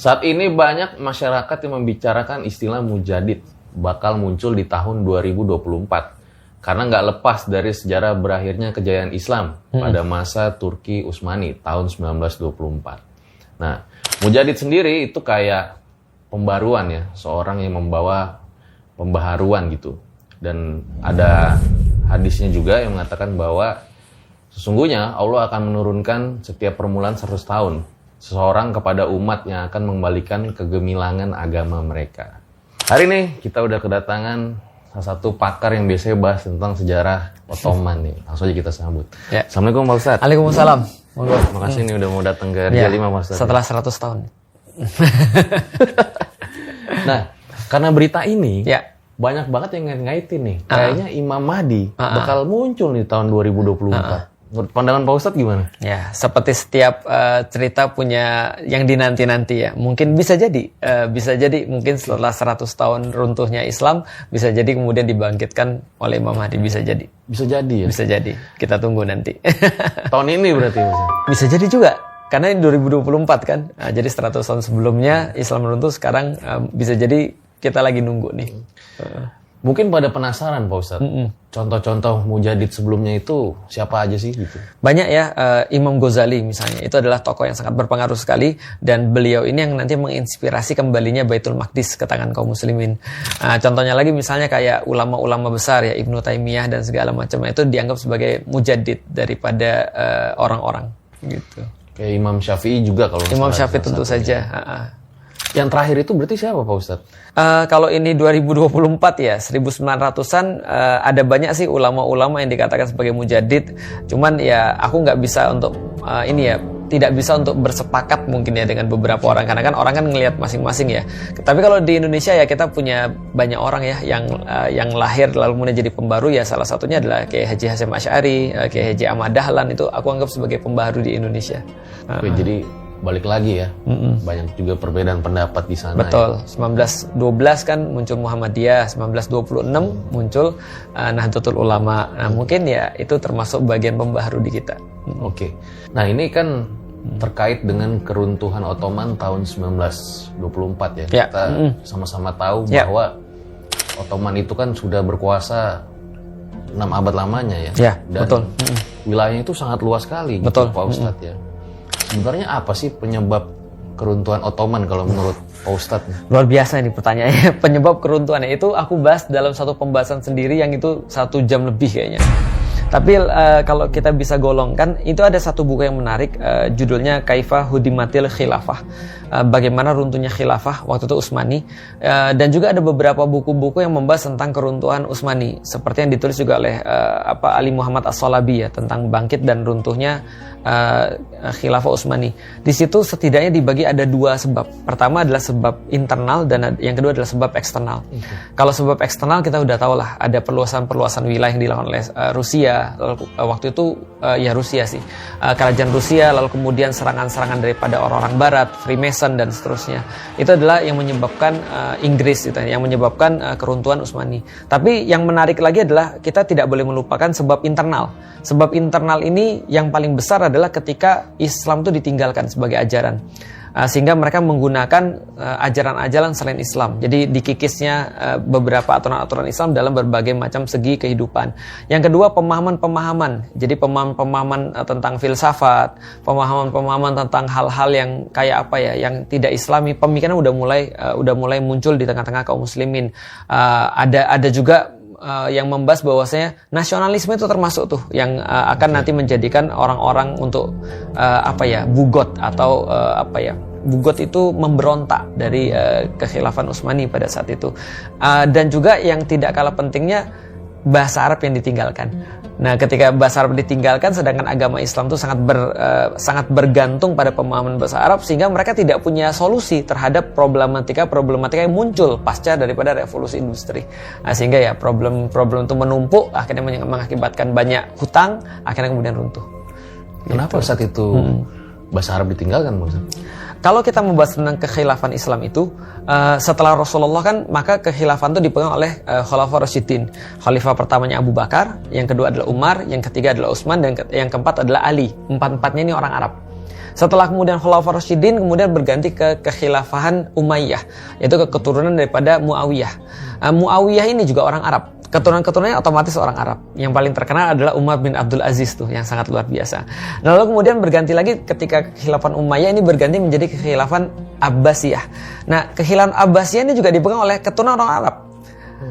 Saat ini banyak masyarakat yang membicarakan istilah mujadid bakal muncul di tahun 2024 karena nggak lepas dari sejarah berakhirnya kejayaan Islam pada masa Turki Utsmani tahun 1924. Nah, mujadid sendiri itu kayak pembaruan ya, seorang yang membawa pembaharuan gitu. Dan ada hadisnya juga yang mengatakan bahwa sesungguhnya Allah akan menurunkan setiap permulaan 100 tahun seseorang kepada umat yang akan mengembalikan kegemilangan agama mereka. Hari ini kita udah kedatangan salah satu pakar yang biasanya bahas tentang sejarah Ottoman nih. Langsung aja kita sambut. Ya. Assalamualaikum Pak Ustadz. Waalaikumsalam. Monggo. Makasih nih udah mau datang ke Ria 5 Pak Ustadz. Setelah 100 tahun. Nah, karena berita ini banyak banget yang ngait-ngaitin nih. Kayaknya Imam Mahdi bakal muncul di tahun 2024. Menurut pandangan Pak Ustadz gimana? Ya, seperti setiap cerita punya yang dinanti-nanti ya. Mungkin bisa jadi mungkin setelah 100 tahun runtuhnya Islam, bisa jadi kemudian dibangkitkan oleh Imam Mahdi, bisa jadi. Bisa jadi ya? Bisa jadi. Kita tunggu nanti. Tahun ini berarti Mas? Bisa jadi juga. Karena ini 2024 kan. Nah, jadi 100 tahun sebelumnya Islam runtuh, sekarang bisa jadi kita lagi nunggu nih. Mungkin pada penasaran Pak Ustadz, contoh-contoh mujadid sebelumnya itu siapa aja sih gitu? Banyak ya, Imam Ghazali misalnya, itu adalah tokoh yang sangat berpengaruh sekali, dan beliau ini yang nanti menginspirasi kembalinya Baitul Maqdis ke tangan kaum muslimin. Contohnya lagi misalnya kayak ulama-ulama besar ya, Ibnu Taimiyah dan segala macam, itu dianggap sebagai mujadid daripada orang-orang gitu. Kayak Imam Syafi'i juga kalau Imam Syafi'i tentu saja. Yang terakhir itu berarti siapa Pak Ustadz? Kalau ini 2024 ya, 1900-an ada banyak sih ulama-ulama yang dikatakan sebagai mujadid. Cuman ya aku nggak bisa untuk tidak bisa untuk bersepakat mungkin ya dengan beberapa orang, karena kan orang kan ngelihat masing-masing ya. Tapi kalau di Indonesia ya kita punya banyak orang ya yang lahir lalu kemudian jadi pembaru ya. Salah satunya adalah Kiai Haji Hasyim Asy'ari, Kiai Haji Ahmad Dahlan, itu aku anggap sebagai pembaru di Indonesia. Oke, jadi balik lagi ya, banyak juga perbedaan pendapat di sana. Betul, ya. 1912 kan muncul Muhammadiyah, 1926 muncul Nahdlatul Ulama. Nah mungkin ya itu termasuk bagian pembaharu di kita. Oke, nah ini kan terkait dengan keruntuhan Ottoman tahun 1924 ya. Kita sama-sama tahu bahwa Ottoman itu kan sudah berkuasa 6 abad lamanya ya. Dan betul. Wilayahnya itu sangat luas sekali gitu Pak Ustadz ya. Sebenarnya apa sih penyebab keruntuhan Ottoman kalau menurut Pak Ustadz? Luar biasa ini pertanyaannya. Penyebab keruntuhannya itu aku bahas dalam satu pembahasan sendiri yang itu 1 jam lebih kayaknya. Tapi kalau kita bisa golongkan, itu ada satu buku yang menarik, judulnya Kaifa Hudimatil Khilafah, bagaimana runtuhnya khilafah waktu itu Utsmani, dan juga ada beberapa buku-buku yang membahas tentang keruntuhan Utsmani, seperti yang ditulis juga oleh Ali Muhammad As-Salabi ya, tentang bangkit dan runtuhnya khilafah Utsmani. Di situ setidaknya dibagi ada 2 sebab. Pertama adalah sebab internal dan yang kedua adalah sebab eksternal. Kalau sebab eksternal kita udah tahu lah, ada perluasan wilayah yang dilakukan oleh Rusia. Lalu, waktu itu ya Rusia sih, kerajaan Rusia, lalu kemudian serangan-serangan daripada orang-orang Barat, Freemason dan seterusnya. Itu adalah yang menyebabkan Inggris, itu yang menyebabkan keruntuhan Utsmani. Tapi yang menarik lagi adalah kita tidak boleh melupakan sebab internal. Sebab internal ini yang paling besar adalah ketika Islam itu ditinggalkan sebagai ajaran. Sehingga mereka menggunakan ajaran-ajaran selain Islam. Jadi dikikisnya beberapa aturan-aturan Islam dalam berbagai macam segi kehidupan. Yang kedua, pemahaman-pemahaman. Jadi pemahaman-pemahaman tentang filsafat, pemahaman-pemahaman tentang hal-hal yang kayak apa ya, yang tidak Islami. Pemikiran udah mulai muncul di tengah-tengah kaum muslimin. Ada juga yang membahas bahwasanya nasionalisme itu termasuk tuh yang akan nanti menjadikan orang-orang untuk bugot atau bugot itu memberontak dari kekhilafan Utsmani pada saat itu. Dan juga yang tidak kalah pentingnya bahasa Arab yang ditinggalkan. Nah, ketika bahasa Arab ditinggalkan, sedangkan agama Islam itu sangat bergantung pada pemahaman bahasa Arab, sehingga mereka tidak punya solusi terhadap problematika yang muncul pasca daripada revolusi industri. Nah, sehingga ya problem itu menumpuk, akhirnya mengakibatkan banyak hutang, akhirnya kemudian runtuh. Kenapa saat itu bahasa Arab ditinggalkan, Ustaz? Kalau kita membahas tentang kekhilafan Islam itu, setelah Rasulullah kan, maka kekhilafan itu dipegang oleh Khulafaur Rasyidin. Khalifah pertamanya Abu Bakar, yang kedua adalah Umar, yang ketiga adalah Utsman, dan yang keempat adalah Ali. Empat-empatnya ini orang Arab. Setelah kemudian Khulafaur Rasyidin kemudian berganti ke kekhilafahan Umayyah, yaitu keturunan daripada Muawiyah. Muawiyah ini juga orang Arab. Keturunan-keturunannya otomatis orang Arab. Yang paling terkenal adalah Umar bin Abdul Aziz tuh, yang sangat luar biasa. Lalu kemudian berganti lagi ketika kekhilafan Umayyah ini berganti menjadi kekhilafan Abbasiyah. Nah, kekhilafan Abbasiyah ini juga dipegang oleh keturunan orang Arab.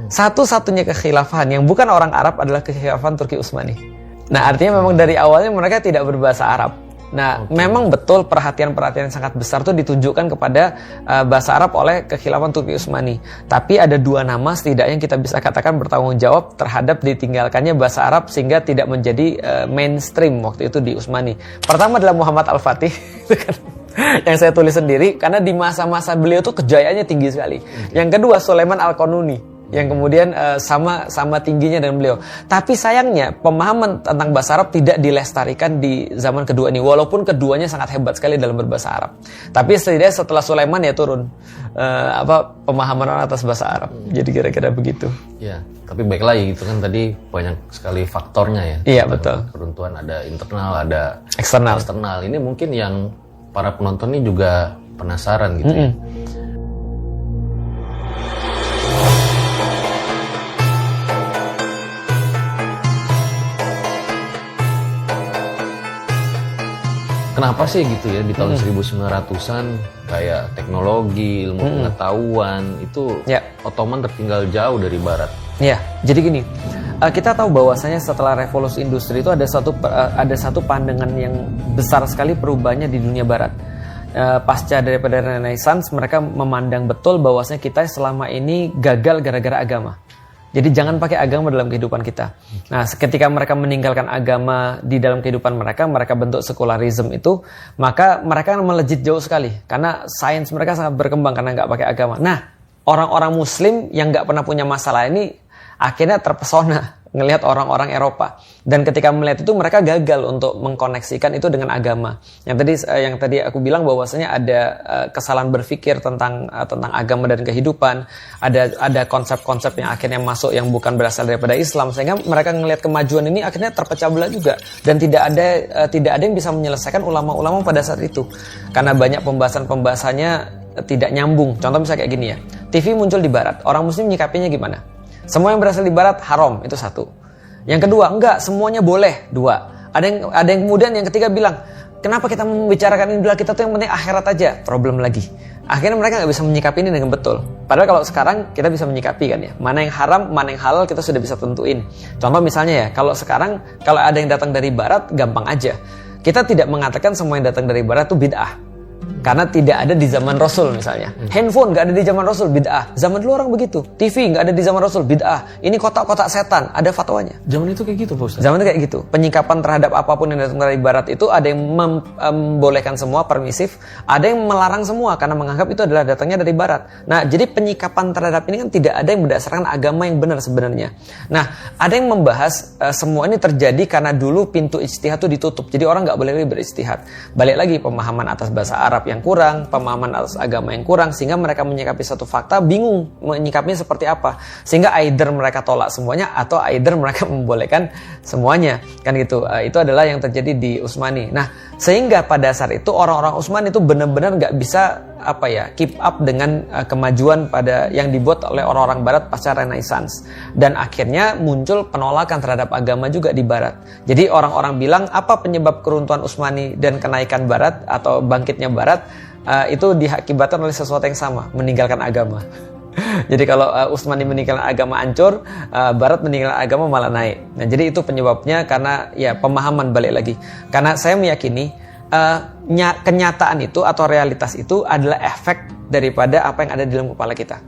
Satu-satunya kekhilafahan yang bukan orang Arab adalah kekhilafan Turki Utsmani. Nah, artinya memang dari awalnya mereka tidak berbahasa Arab. Nah, memang betul perhatian-perhatian yang sangat besar itu ditunjukkan kepada bahasa Arab oleh kekhilafan Turki Utsmani. Tapi ada 2 nama setidaknya yang kita bisa katakan bertanggung jawab terhadap ditinggalkannya bahasa Arab sehingga tidak menjadi mainstream waktu itu di Utsmani. Pertama adalah Muhammad Al-Fatih, yang saya tulis sendiri karena di masa-masa beliau tuh kejayaannya tinggi sekali. Yang kedua Sulaiman Al-Qanuni, yang kemudian sama tingginya dengan beliau. Tapi sayangnya pemahaman tentang bahasa Arab tidak dilestarikan di zaman kedua ini, walaupun keduanya sangat hebat sekali dalam berbahasa Arab. Tapi setidaknya setelah Sulaiman ya turun pemahaman orang atas bahasa Arab. Jadi kira-kira begitu. Ya, tapi baik lagi itu kan tadi banyak sekali faktornya ya. Iya, betul. Keruntuhan ada internal, ada eksternal. Ini mungkin yang para penonton ini juga penasaran gitu ya. Kenapa sih gitu ya di tahun 1900-an kayak teknologi, ilmu pengetahuan itu Ottoman tertinggal jauh dari Barat? Ya, jadi gini, kita tahu bahwasanya setelah revolusi industri itu ada satu pandangan yang besar sekali perubahannya di dunia Barat. Pasca daripada Renaissance, mereka memandang betul bahwasanya kita selama ini gagal gara-gara agama. Jadi jangan pakai agama dalam kehidupan kita. Nah, ketika mereka meninggalkan agama di dalam kehidupan mereka bentuk sekularisme itu, maka mereka melejit jauh sekali. Karena sains mereka sangat berkembang karena nggak pakai agama. Nah, orang-orang Muslim yang nggak pernah punya masalah ini akhirnya terpesona ngelihat orang-orang Eropa. Dan ketika melihat itu mereka gagal untuk mengkoneksikan itu dengan agama. Yang tadi aku bilang bahwasanya ada kesalahan berpikir tentang agama dan kehidupan. Ada konsep-konsep yang akhirnya masuk yang bukan berasal daripada Islam, sehingga mereka ngelihat kemajuan ini akhirnya terpecah belah juga. Dan tidak ada yang bisa menyelesaikan ulama-ulama pada saat itu. Karena banyak pembahasannya tidak nyambung. Contoh misalnya kayak gini ya. TV muncul di Barat. Orang Muslim nyikapinya gimana? Semua yang berasal di Barat haram, itu satu. Yang kedua, enggak, semuanya boleh, 2. Ada yang kemudian yang ketiga bilang, kenapa kita membicarakan ini, kita tuh yang penting akhirat aja, problem lagi. Akhirnya mereka nggak bisa menyikapi ini dengan betul. Padahal kalau sekarang kita bisa menyikapi kan ya, mana yang haram, mana yang halal kita sudah bisa tentuin. Contoh misalnya ya, kalau sekarang kalau ada yang datang dari Barat, gampang aja. Kita tidak mengatakan semua yang datang dari Barat itu bid'ah. Karena tidak ada di zaman Rasul misalnya. Handphone nggak ada di zaman Rasul, bid'ah. Zaman dulu orang begitu. TV nggak ada di zaman Rasul, bid'ah. Ini kotak-kotak setan, ada fatwanya. Zaman itu kayak gitu, Pak Ustaz? Zaman itu kayak gitu. Penyikapan terhadap apapun yang datang dari Barat itu ada yang membolehkan semua, permisif. Ada yang melarang semua karena menganggap itu adalah datangnya dari Barat. Nah, jadi penyikapan terhadap ini kan tidak ada yang berdasarkan agama yang benar sebenarnya. Nah, ada yang membahas semua ini terjadi karena dulu pintu ijtihad itu ditutup. Jadi orang nggak boleh berijtihad. Balik lagi pemahaman atas bahasa Arab yang kurang, pemahaman atas agama yang kurang, sehingga mereka menyikapi satu fakta bingung menyikapinya seperti apa, sehingga either mereka tolak semuanya atau either mereka membolehkan semuanya, kan gitu. Itu adalah yang terjadi di Utsmani. Nah, sehingga pada saat itu orang-orang Utsmani itu benar-benar nggak bisa keep up dengan kemajuan yang dibuat oleh orang-orang Barat pasca Renaissance, dan akhirnya muncul penolakan terhadap agama juga di Barat. Jadi orang-orang bilang apa penyebab keruntuhan Utsmani dan kenaikan Barat atau bangkitnya Barat itu diakibatkan oleh sesuatu yang sama, meninggalkan agama. Jadi kalau Utsmani meninggalkan agama hancur, Barat meninggalkan agama malah naik. Nah, jadi itu penyebabnya karena ya pemahaman, balik lagi. Karena saya meyakini kenyataan itu atau realitas itu adalah efek daripada apa yang ada di dalam kepala kita.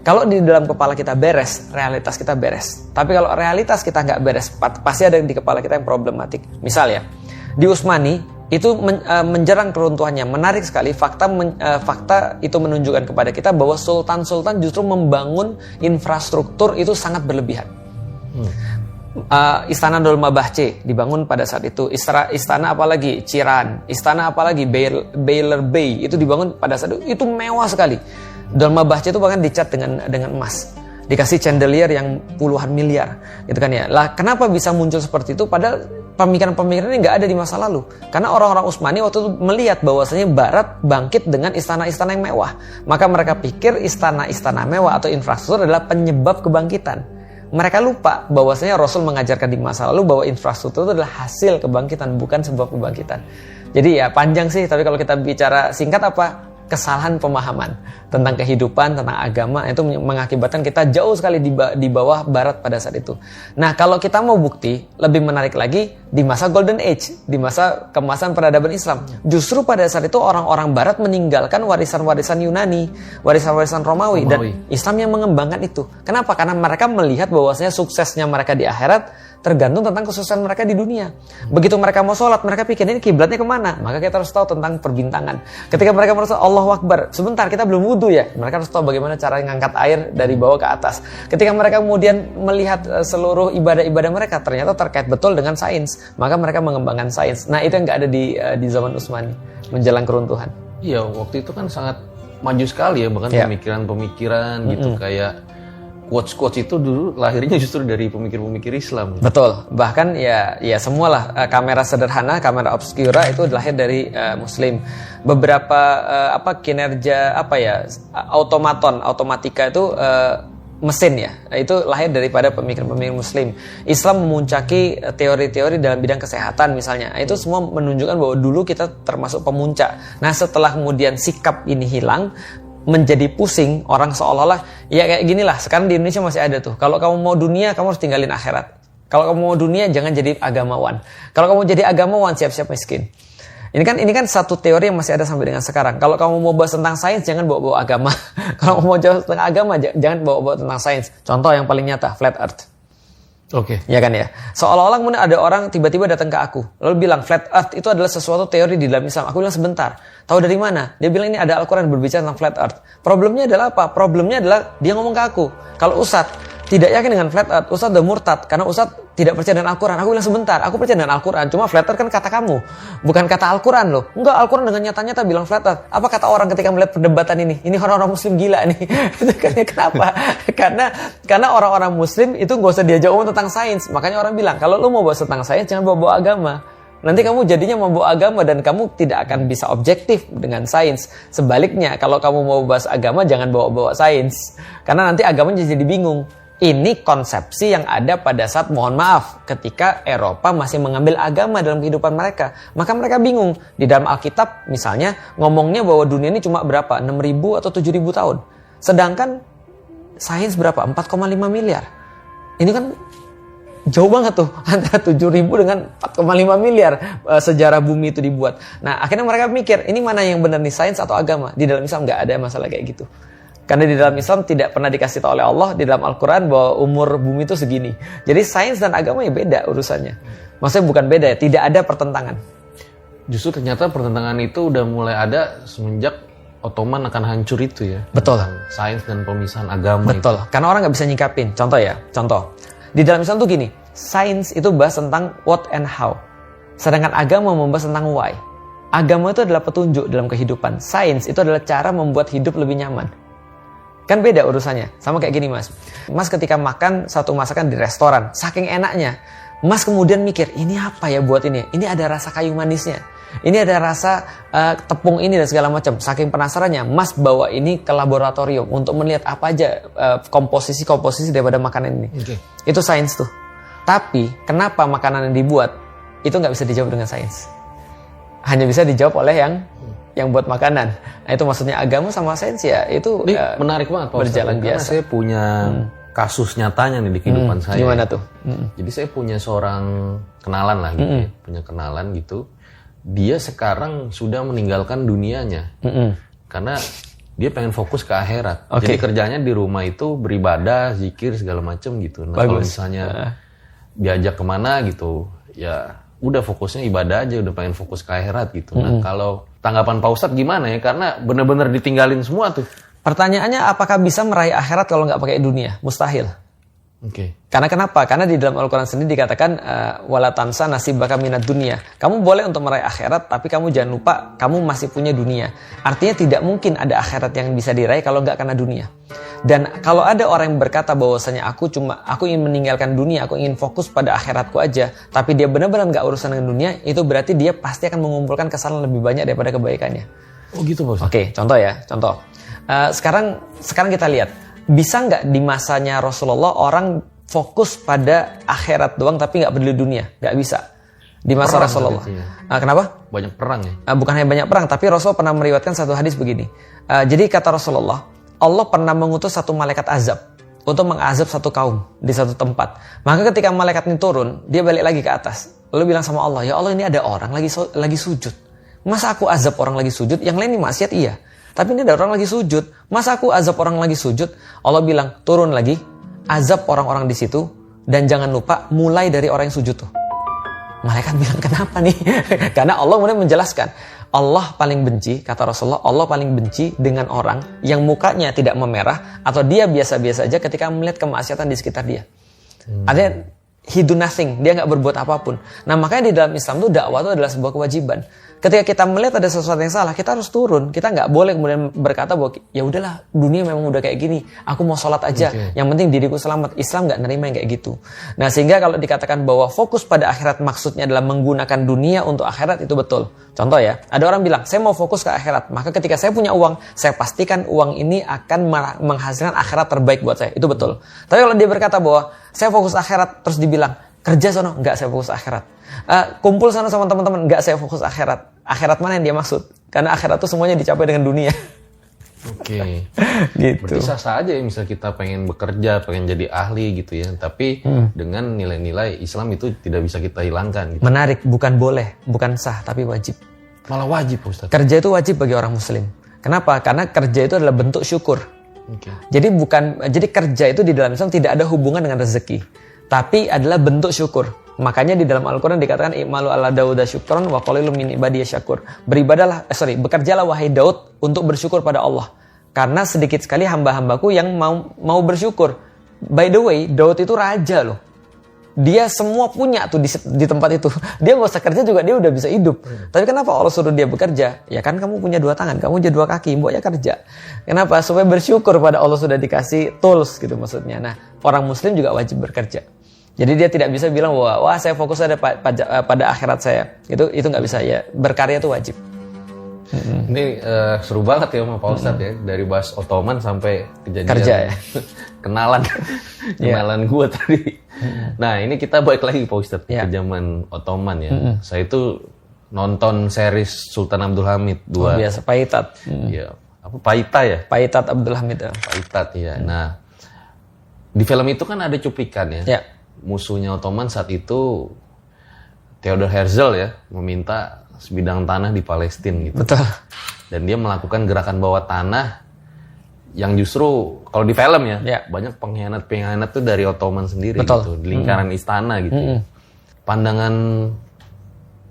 Kalau di dalam kepala kita beres, realitas kita beres. Tapi kalau realitas kita nggak beres, pasti ada di kepala kita yang problematik. Misal ya, di Utsmani itu menjerang keruntuhannya. Menarik sekali, fakta itu menunjukkan kepada kita bahwa sultan-sultan justru membangun infrastruktur itu sangat berlebihan. Istana Dolmabahce dibangun pada saat itu. Istana apalagi Ciran, istana apalagi Beylerbey itu dibangun pada saat itu mewah sekali. Dolmabahce itu bahkan dicat dengan emas. dikasih chandelier yang puluhan miliar, gitu kan ya. Lah kenapa bisa muncul seperti itu? Padahal pemikiran-pemikiran ini nggak ada di masa lalu. Karena orang-orang Utsmani waktu itu melihat bahwasanya Barat bangkit dengan istana-istana yang mewah. Maka mereka pikir istana-istana mewah atau infrastruktur adalah penyebab kebangkitan. Mereka lupa bahwasanya Rasul mengajarkan di masa lalu bahwa infrastruktur itu adalah hasil kebangkitan, bukan sebab kebangkitan. Jadi ya panjang sih, tapi kalau kita bicara singkat apa? Kesalahan pemahaman tentang kehidupan, tentang agama, itu mengakibatkan kita jauh sekali di bawah Barat pada saat itu. Nah, kalau kita mau bukti, lebih menarik lagi di masa Golden Age, di masa kemasan peradaban Islam. Justru pada saat itu orang-orang Barat meninggalkan warisan-warisan Yunani, warisan-warisan Romawi, dan Islam yang mengembangkan itu. Kenapa? Karena mereka melihat bahwasanya suksesnya mereka di akhirat tergantung tentang kesuksesan mereka di dunia. Begitu mereka mau sholat, mereka pikir ini kiblatnya kemana? Maka kita harus tahu tentang perbintangan. Ketika mereka merasa Allahu Akbar, sebentar kita belum wudhu ya. Mereka harus tahu bagaimana cara ngangkat air dari bawah ke atas. Ketika mereka kemudian melihat seluruh ibadah-ibadah mereka ternyata terkait betul dengan sains, maka mereka mengembangkan sains. Nah itu yang nggak ada di zaman Utsmani menjelang keruntuhan. Iya, waktu itu kan sangat maju sekali ya, bahkan pemikiran-pemikiran gitu kayak quotes-quotes itu dulu lahirnya justru dari pemikir-pemikir Islam. Betul. Bahkan ya semualah kamera sederhana, kamera obscura itu lahir dari Muslim. Beberapa kinerja automatika itu mesin ya, itu lahir daripada pemikir-pemikir Muslim. Islam memuncaki teori-teori dalam bidang kesehatan misalnya. Itu semua menunjukkan bahwa dulu kita termasuk pemuncak. Nah setelah kemudian sikap ini hilang, menjadi pusing, orang seolah-olah ya kayak ginilah. Sekarang di Indonesia masih ada tuh. Kalau kamu mau dunia, kamu harus tinggalin akhirat. Kalau kamu mau dunia, jangan jadi agamawan. Kalau kamu jadi agamawan, siap-siap miskin. Ini kan satu teori yang masih ada sampai dengan sekarang. Kalau kamu mau bahas tentang sains, jangan bawa-bawa agama. Kalau kamu mau bahas tentang agama, jangan bawa-bawa tentang sains. Contoh yang paling nyata, flat earth. Oke. Ya kan ya. Seolah-olah kemudian ada orang tiba-tiba datang ke aku, lalu bilang flat earth itu adalah sesuatu teori di dalam Islam. Aku bilang sebentar. Tahu dari mana? Dia bilang ini ada Al-Quran berbicara tentang flat earth. Problemnya adalah apa? Problemnya adalah dia ngomong ke aku, kalau Ustadz tidak yakin dengan flat earth, Ustadz udah murtad karena Ustadz tidak percaya dengan Al-Quran. Aku bilang sebentar, aku percaya dengan Al-Quran. Cuma flat earth kan kata kamu, bukan kata Al-Quran loh. Enggak, Al-Quran dengan nyata-nyata bilang flat earth. Apa kata orang ketika melihat perdebatan ini? Ini orang-orang Muslim gila nih. Kenapa? Karena orang-orang Muslim itu gak usah diajak ngomong tentang sains. Makanya orang bilang, kalau lu mau bahas tentang sains, jangan bawa-bawa agama. Nanti kamu jadinya membawa agama dan kamu tidak akan bisa objektif dengan sains. Sebaliknya, kalau kamu mau bahas agama, jangan bawa-bawa sains. Karena nanti agamanya jadi bingung. Ini konsepsi yang ada pada saat, mohon maaf, ketika Eropa masih mengambil agama dalam kehidupan mereka. Maka mereka bingung. Di dalam Alkitab misalnya, ngomongnya bahwa dunia ini cuma berapa? 6.000 atau 7.000 tahun. Sedangkan sains berapa? 4,5 miliar. Ini kan jauh banget tuh antara 7.000 dengan 4,5 miliar sejarah bumi itu dibuat. Nah akhirnya mereka mikir ini mana yang benar nih, sains atau agama? Di dalam Islam nggak ada masalah kayak gitu. Karena di dalam Islam tidak pernah dikasih tahu oleh Allah di dalam Al-Quran bahwa umur bumi itu segini. Jadi sains dan agama ya beda urusannya. Maksudnya bukan beda ya, tidak ada pertentangan. Justru ternyata pertentangan itu udah mulai ada semenjak Ottoman akan hancur itu ya. Betul. Sains dan pemisahan agama. Betul. Itu. Karena orang nggak bisa nyikapin. Contoh. Di dalam Islam tuh gini, sains itu bahas tentang what and how. Sedangkan agama membahas tentang why. Agama itu adalah petunjuk dalam kehidupan. Sains itu adalah cara membuat hidup lebih nyaman. Kan beda urusannya. Sama kayak gini mas. Mas ketika makan satu masakan di restoran, saking enaknya, mas kemudian mikir, ini apa ya buat ini? Ini ada rasa kayu manisnya. Ini ada rasa tepung ini dan segala macam. Saking penasarannya, mas bawa ini ke laboratorium untuk melihat apa aja komposisi daripada makanan ini. Okay. Itu sains tuh. Tapi kenapa makanan yang dibuat itu nggak bisa dijawab dengan sains? Hanya bisa dijawab oleh yang buat makanan. Nah itu maksudnya agama sama sains ya itu menarik banget Pak berjalan Ustaz, biasa. Karena saya punya kasus nyatanya nih di kehidupan saya. Gimana tuh? Jadi saya punya seorang kenalan lah gitu ya. Punya kenalan gitu. Dia sekarang sudah meninggalkan dunianya. Karena dia pengen fokus ke akhirat. Jadi kerjanya di rumah itu beribadah, zikir segala macam gitu. Nah kalau misalnya diajak kemana gitu, ya udah fokusnya ibadah aja, udah pengen fokus ke akhirat gitu. Nah kalau tanggapan Pak Ustadz gimana ya? Karena benar-benar ditinggalin semua tuh. Pertanyaannya apakah bisa meraih akhirat kalau nggak pakai dunia? Mustahil. Oke. Karena kenapa? Karena di dalam Al-Quran sendiri dikatakan wala tansa nasibaka minad dunia. Kamu boleh untuk meraih akhirat, tapi kamu jangan lupa kamu masih punya dunia. Artinya tidak mungkin ada akhirat yang bisa diraih kalau nggak karena dunia. Dan kalau ada orang yang berkata bahwasanya aku ingin meninggalkan dunia, aku ingin fokus pada akhiratku aja, tapi dia benar-benar nggak urusan dengan dunia, itu berarti dia pasti akan mengumpulkan kesalahan lebih banyak daripada kebaikannya. Oh gitu Pak Ustaz. Oke, contoh ya, contoh. Sekarang kita lihat, bisa nggak di masanya Rasulullah orang fokus pada akhirat doang tapi nggak peduli dunia? Nggak bisa. Di masa Perang Rasulullah. ya. Kenapa? Banyak perang ya? Bukan hanya banyak perang, tapi Rasul pernah meriwayatkan satu hadis begini. Jadi kata Rasulullah, Allah pernah mengutus satu malaikat azab untuk mengazab satu kaum di satu tempat. Maka ketika malaikat ini turun, dia balik lagi ke atas. Lalu bilang sama Allah, ya Allah ini ada orang lagi sujud. Masa aku azab orang lagi sujud? Yang lain ini maksiat iya. Tapi ini ada orang lagi sujud. Masa aku azab orang lagi sujud? Allah bilang, turun lagi, azab orang-orang di situ, dan jangan lupa mulai dari orang yang sujud tuh. Malaikat bilang, kenapa nih? Karena Allah kemudian menjelaskan, Allah paling benci, kata Rasulullah, Allah paling benci dengan orang yang mukanya tidak memerah atau dia biasa-biasa aja ketika melihat kemaksiatan di sekitar dia. Artinya, he do nothing, dia nggak berbuat apapun. Nah makanya di dalam Islam itu dakwah itu adalah sebuah kewajiban. Ketika kita melihat ada sesuatu yang salah, kita harus turun. Kita nggak boleh kemudian berkata bahwa ya udahlah, dunia memang udah kayak gini. Aku mau sholat aja. Okay. Yang penting diriku selamat. Islam nggak nerima yang kayak gitu. Nah sehingga kalau dikatakan bahwa fokus pada akhirat maksudnya adalah menggunakan dunia untuk akhirat, itu betul. Contoh ya, ada orang bilang saya mau fokus ke akhirat. Maka ketika saya punya uang, saya pastikan uang ini akan menghasilkan akhirat terbaik buat saya. Itu betul. Tapi kalau dia berkata bahwa saya fokus akhirat, terus dibilang kerja sono, nggak, saya fokus akhirat. Kumpul sana sama teman-teman, nggak, saya fokus akhirat. Akhirat mana yang dia maksud? Karena akhirat itu semuanya dicapai dengan dunia. Oke. Gitu. Berarti sah-sah aja ya misal kita pengen bekerja, pengen jadi ahli gitu ya. Tapi dengan nilai-nilai Islam itu tidak bisa kita hilangkan. Gitu. Menarik, bukan boleh, bukan sah, tapi wajib. Malah wajib Ustaz. Kerja itu wajib bagi orang muslim. Kenapa? Karena kerja itu adalah bentuk syukur. Okay. Jadi kerja itu di dalam Islam tidak ada hubungan dengan rezeki, tapi adalah bentuk syukur. Makanya di dalam Al-Quran dikatakan i'malu ala Dauda syukron wa qalilum min ibadiyah syakur. Bekerjalah wahai Daud untuk bersyukur pada Allah. Karena sedikit sekali hamba-hambaku yang mau bersyukur. By the way, Daud itu raja loh. Dia semua punya tuh di tempat itu. Dia nggak usah kerja juga dia udah bisa hidup. Tapi kenapa Allah suruh dia bekerja? Ya kan kamu punya 2 tangan, kamu punya 2 kaki, mboknya kerja. Kenapa? Supaya bersyukur pada Allah sudah dikasih tools gitu maksudnya. Nah, orang muslim juga wajib bekerja. Jadi dia tidak bisa bilang bahwa wah saya fokus ada pada akhirat saya. Itu nggak bisa ya. Berkarya itu wajib. Ini seru banget ya sama Pak Ustadz ya. Dari bahas Ottoman sampai kejadian kerja ya. kenalan gue tadi. Nah ini kita balik lagi Pak Ustadz ke zaman Ottoman ya. Saya itu nonton series Sultan Abdul Hamid 2. Oh, biasa Paitat. Iya. Apa Paita ya? Paitat Abdul Hamid. Paitat ya. Nah di film itu kan ada cuplikan ya. Musuhnya Ottoman saat itu Theodor Herzl ya meminta sebidang tanah di Palestina gitu. Betul. Dan dia melakukan gerakan bawah tanah yang justru kalau di film ya banyak pengkhianat tuh dari Ottoman sendiri. Betul. Gitu, di lingkaran istana gitu. Pandangan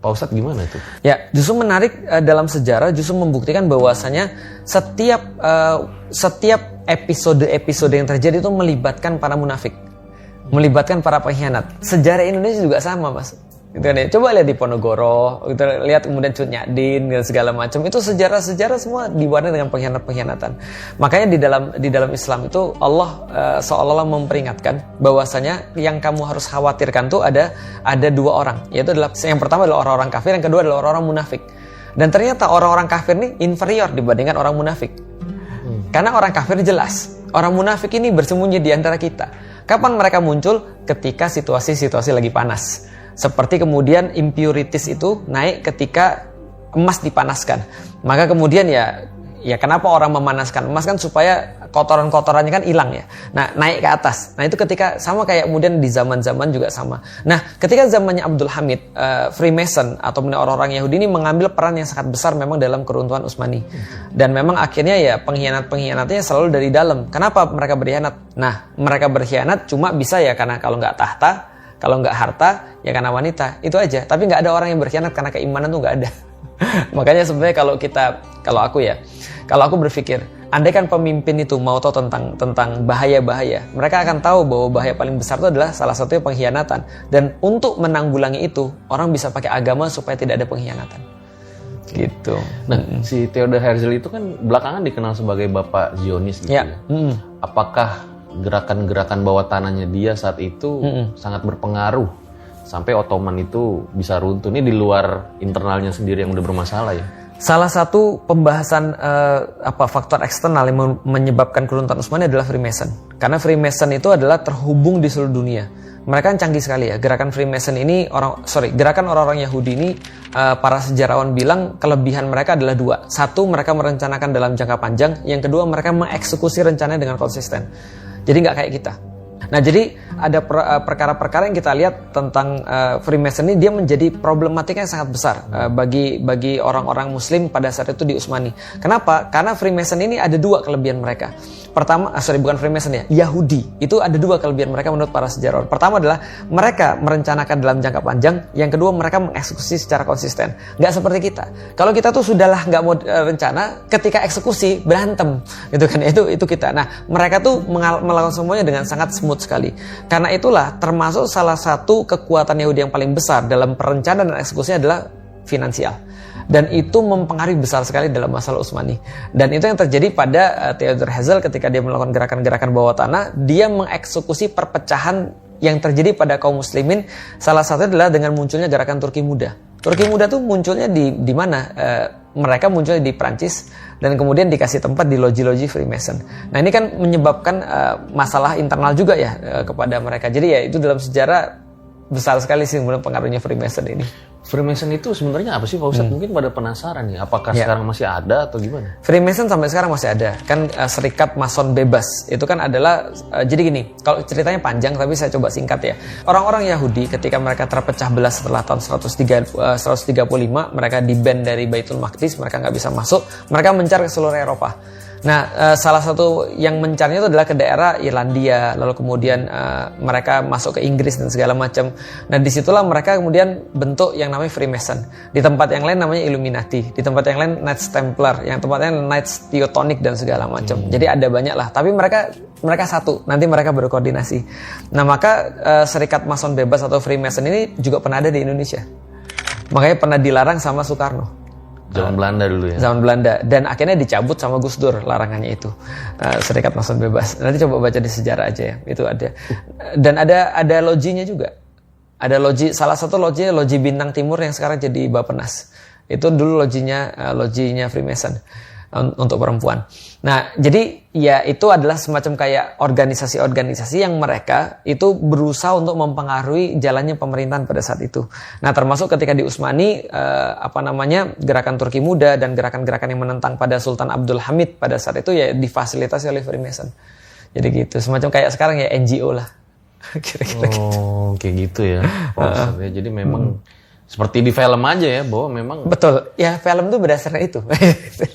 Pak Ustadz gimana tuh? Ya, justru menarik dalam sejarah justru membuktikan bahwasanya setiap episode yang terjadi itu melibatkan para munafik. Melibatkan para pengkhianat. Sejarah Indonesia juga sama, Mas. Gitu kan ya. Coba lihat di Ponorogo, gitu, lihat kemudian Cut Nyak-Din dan segala macam. Itu sejarah-sejarah semua diwarnai dengan pengkhianat-pengkhianatan. Makanya di dalam Islam itu Allah seolah-olah memperingatkan bahwasanya yang kamu harus khawatirkan tuh ada 2 orang. Yaitu adalah yang pertama adalah orang-orang kafir, yang kedua adalah orang-orang munafik. Dan ternyata orang-orang kafir ini inferior dibandingkan orang munafik. Karena orang kafir jelas, orang munafik ini bersembunyi di antara kita. Kapan mereka muncul? Ketika situasi-situasi lagi panas. Seperti kemudian impurities itu naik ketika emas dipanaskan. Maka kemudian ya kenapa orang memanaskan emas kan supaya kotoran-kotorannya kan hilang ya. Nah, naik ke atas. Nah, itu ketika sama kayak kemudian di zaman-zaman juga sama. Nah, ketika zamannya Abdul Hamid, Freemason atau orang-orang Yahudi ini mengambil peran yang sangat besar memang dalam keruntuhan Utsmani. Dan memang akhirnya ya pengkhianat-pengkhianatnya selalu dari dalam. Kenapa mereka berkhianat? Nah, mereka berkhianat cuma bisa ya karena kalau nggak tahta, kalau nggak harta, ya karena wanita. Itu aja. Tapi nggak ada orang yang berkhianat karena keimanan tuh nggak ada. Makanya sebenarnya kalau aku berpikir andai kan pemimpin itu mau tahu tentang bahaya-bahaya, mereka akan tahu bahwa bahaya paling besar itu adalah salah satunya pengkhianatan. Dan untuk menanggulangi itu, orang bisa pakai agama supaya tidak ada pengkhianatan. Gitu. Nah, si Theodor Herzl itu kan belakangan dikenal sebagai bapak Zionis gitu ya. Apakah gerakan-gerakan bawah tanahnya dia saat itu sangat berpengaruh sampai Ottoman itu bisa runtuh? Ini di luar internalnya sendiri yang udah bermasalah ya. Salah satu pembahasan faktor eksternal yang menyebabkan keruntuhan Utsmani adalah Freemason. Karena Freemason itu adalah terhubung di seluruh dunia. Mereka kan canggih sekali ya. Gerakan Freemason ini gerakan orang-orang Yahudi ini para sejarawan bilang kelebihan mereka adalah dua. Satu, mereka merencanakan dalam jangka panjang. Yang kedua, mereka mengeksekusi rencananya dengan konsisten. Jadi nggak kayak kita. Nah, jadi ada perkara-perkara yang kita lihat tentang Freemason ini, dia menjadi problematika yang sangat besar bagi orang-orang Muslim pada saat itu di Utsmani. Kenapa? Karena Freemason ini ada dua kelebihan mereka. Pertama, bukan Freemason ya, Yahudi. Itu ada dua kelebihan mereka menurut para sejarawan. Pertama adalah mereka merencanakan dalam jangka panjang. Yang kedua, mereka mengeksekusi secara konsisten. Nggak seperti kita. Kalau kita tuh sudahlah nggak mau rencana, ketika eksekusi berantem, gitu kan? Itu kita. Nah, mereka tuh melakukan semuanya dengan sangat smooth sekali. Karena itulah termasuk salah satu kekuatan Yahudi yang paling besar dalam perencanaan dan eksekusi adalah finansial. Dan itu mempengaruhi besar sekali dalam masalah Utsmani. Dan itu yang terjadi pada Theodor Herzl ketika dia melakukan gerakan-gerakan bawah tanah. Dia mengeksekusi perpecahan yang terjadi pada kaum muslimin. Salah satunya adalah dengan munculnya gerakan Turki Muda. Turki Muda tuh munculnya di mana? Mereka munculnya di Prancis dan kemudian dikasih tempat di loji-loji Freemason. Nah, ini kan menyebabkan masalah internal juga ya kepada mereka. Jadi ya itu dalam sejarah besar sekali sih pengaruhnya Freemason ini. Freemason itu sebenarnya apa sih Pak Ustadz? Mungkin pada penasaran ya, apakah sekarang masih ada atau gimana? Freemason sampai sekarang masih ada. Kan serikat Mason bebas. Itu kan adalah, jadi gini, kalau ceritanya panjang tapi saya coba singkat ya. Orang-orang Yahudi ketika mereka terpecah belah setelah tahun 135, mereka di-ban dari Baitul Maqdis, mereka nggak bisa masuk, mereka mencar ke seluruh Eropa. Nah, salah satu yang mencarnya itu adalah ke daerah Irlandia, lalu kemudian mereka masuk ke Inggris dan segala macam. Nah, disitulah mereka kemudian bentuk yang namanya Freemason. Di tempat yang lain namanya Illuminati, di tempat yang lain Knights Templar, yang tempatnya Knights Teutonic dan segala macam. Jadi ada banyak lah, tapi mereka satu, nanti mereka berkoordinasi. Nah, maka serikat Mason bebas atau Freemason ini juga pernah ada di Indonesia. Makanya pernah dilarang sama Soekarno. Zaman Belanda dulu ya? Zaman Belanda. Dan akhirnya dicabut sama Gus Dur larangannya itu. Serikat Mason bebas. Nanti coba baca di sejarah aja ya. Itu ada. Dan ada lojinya juga. Ada loji, salah satu loji Bintang Timur yang sekarang jadi Bappenas. Itu dulu lojinya Freemason untuk perempuan. Nah, jadi ya itu adalah semacam kayak organisasi-organisasi yang mereka itu berusaha untuk mempengaruhi jalannya pemerintahan pada saat itu. Nah, termasuk ketika di Utsmani gerakan Turki Muda dan gerakan-gerakan yang menentang pada Sultan Abdul Hamid pada saat itu ya difasilitasi oleh Freemason. Jadi gitu, semacam kayak sekarang ya NGO lah. Kira-kira gitu. Kayak gitu ya. Jadi memang seperti di film aja ya, bahwa memang betul ya, film tuh berdasarkan itu.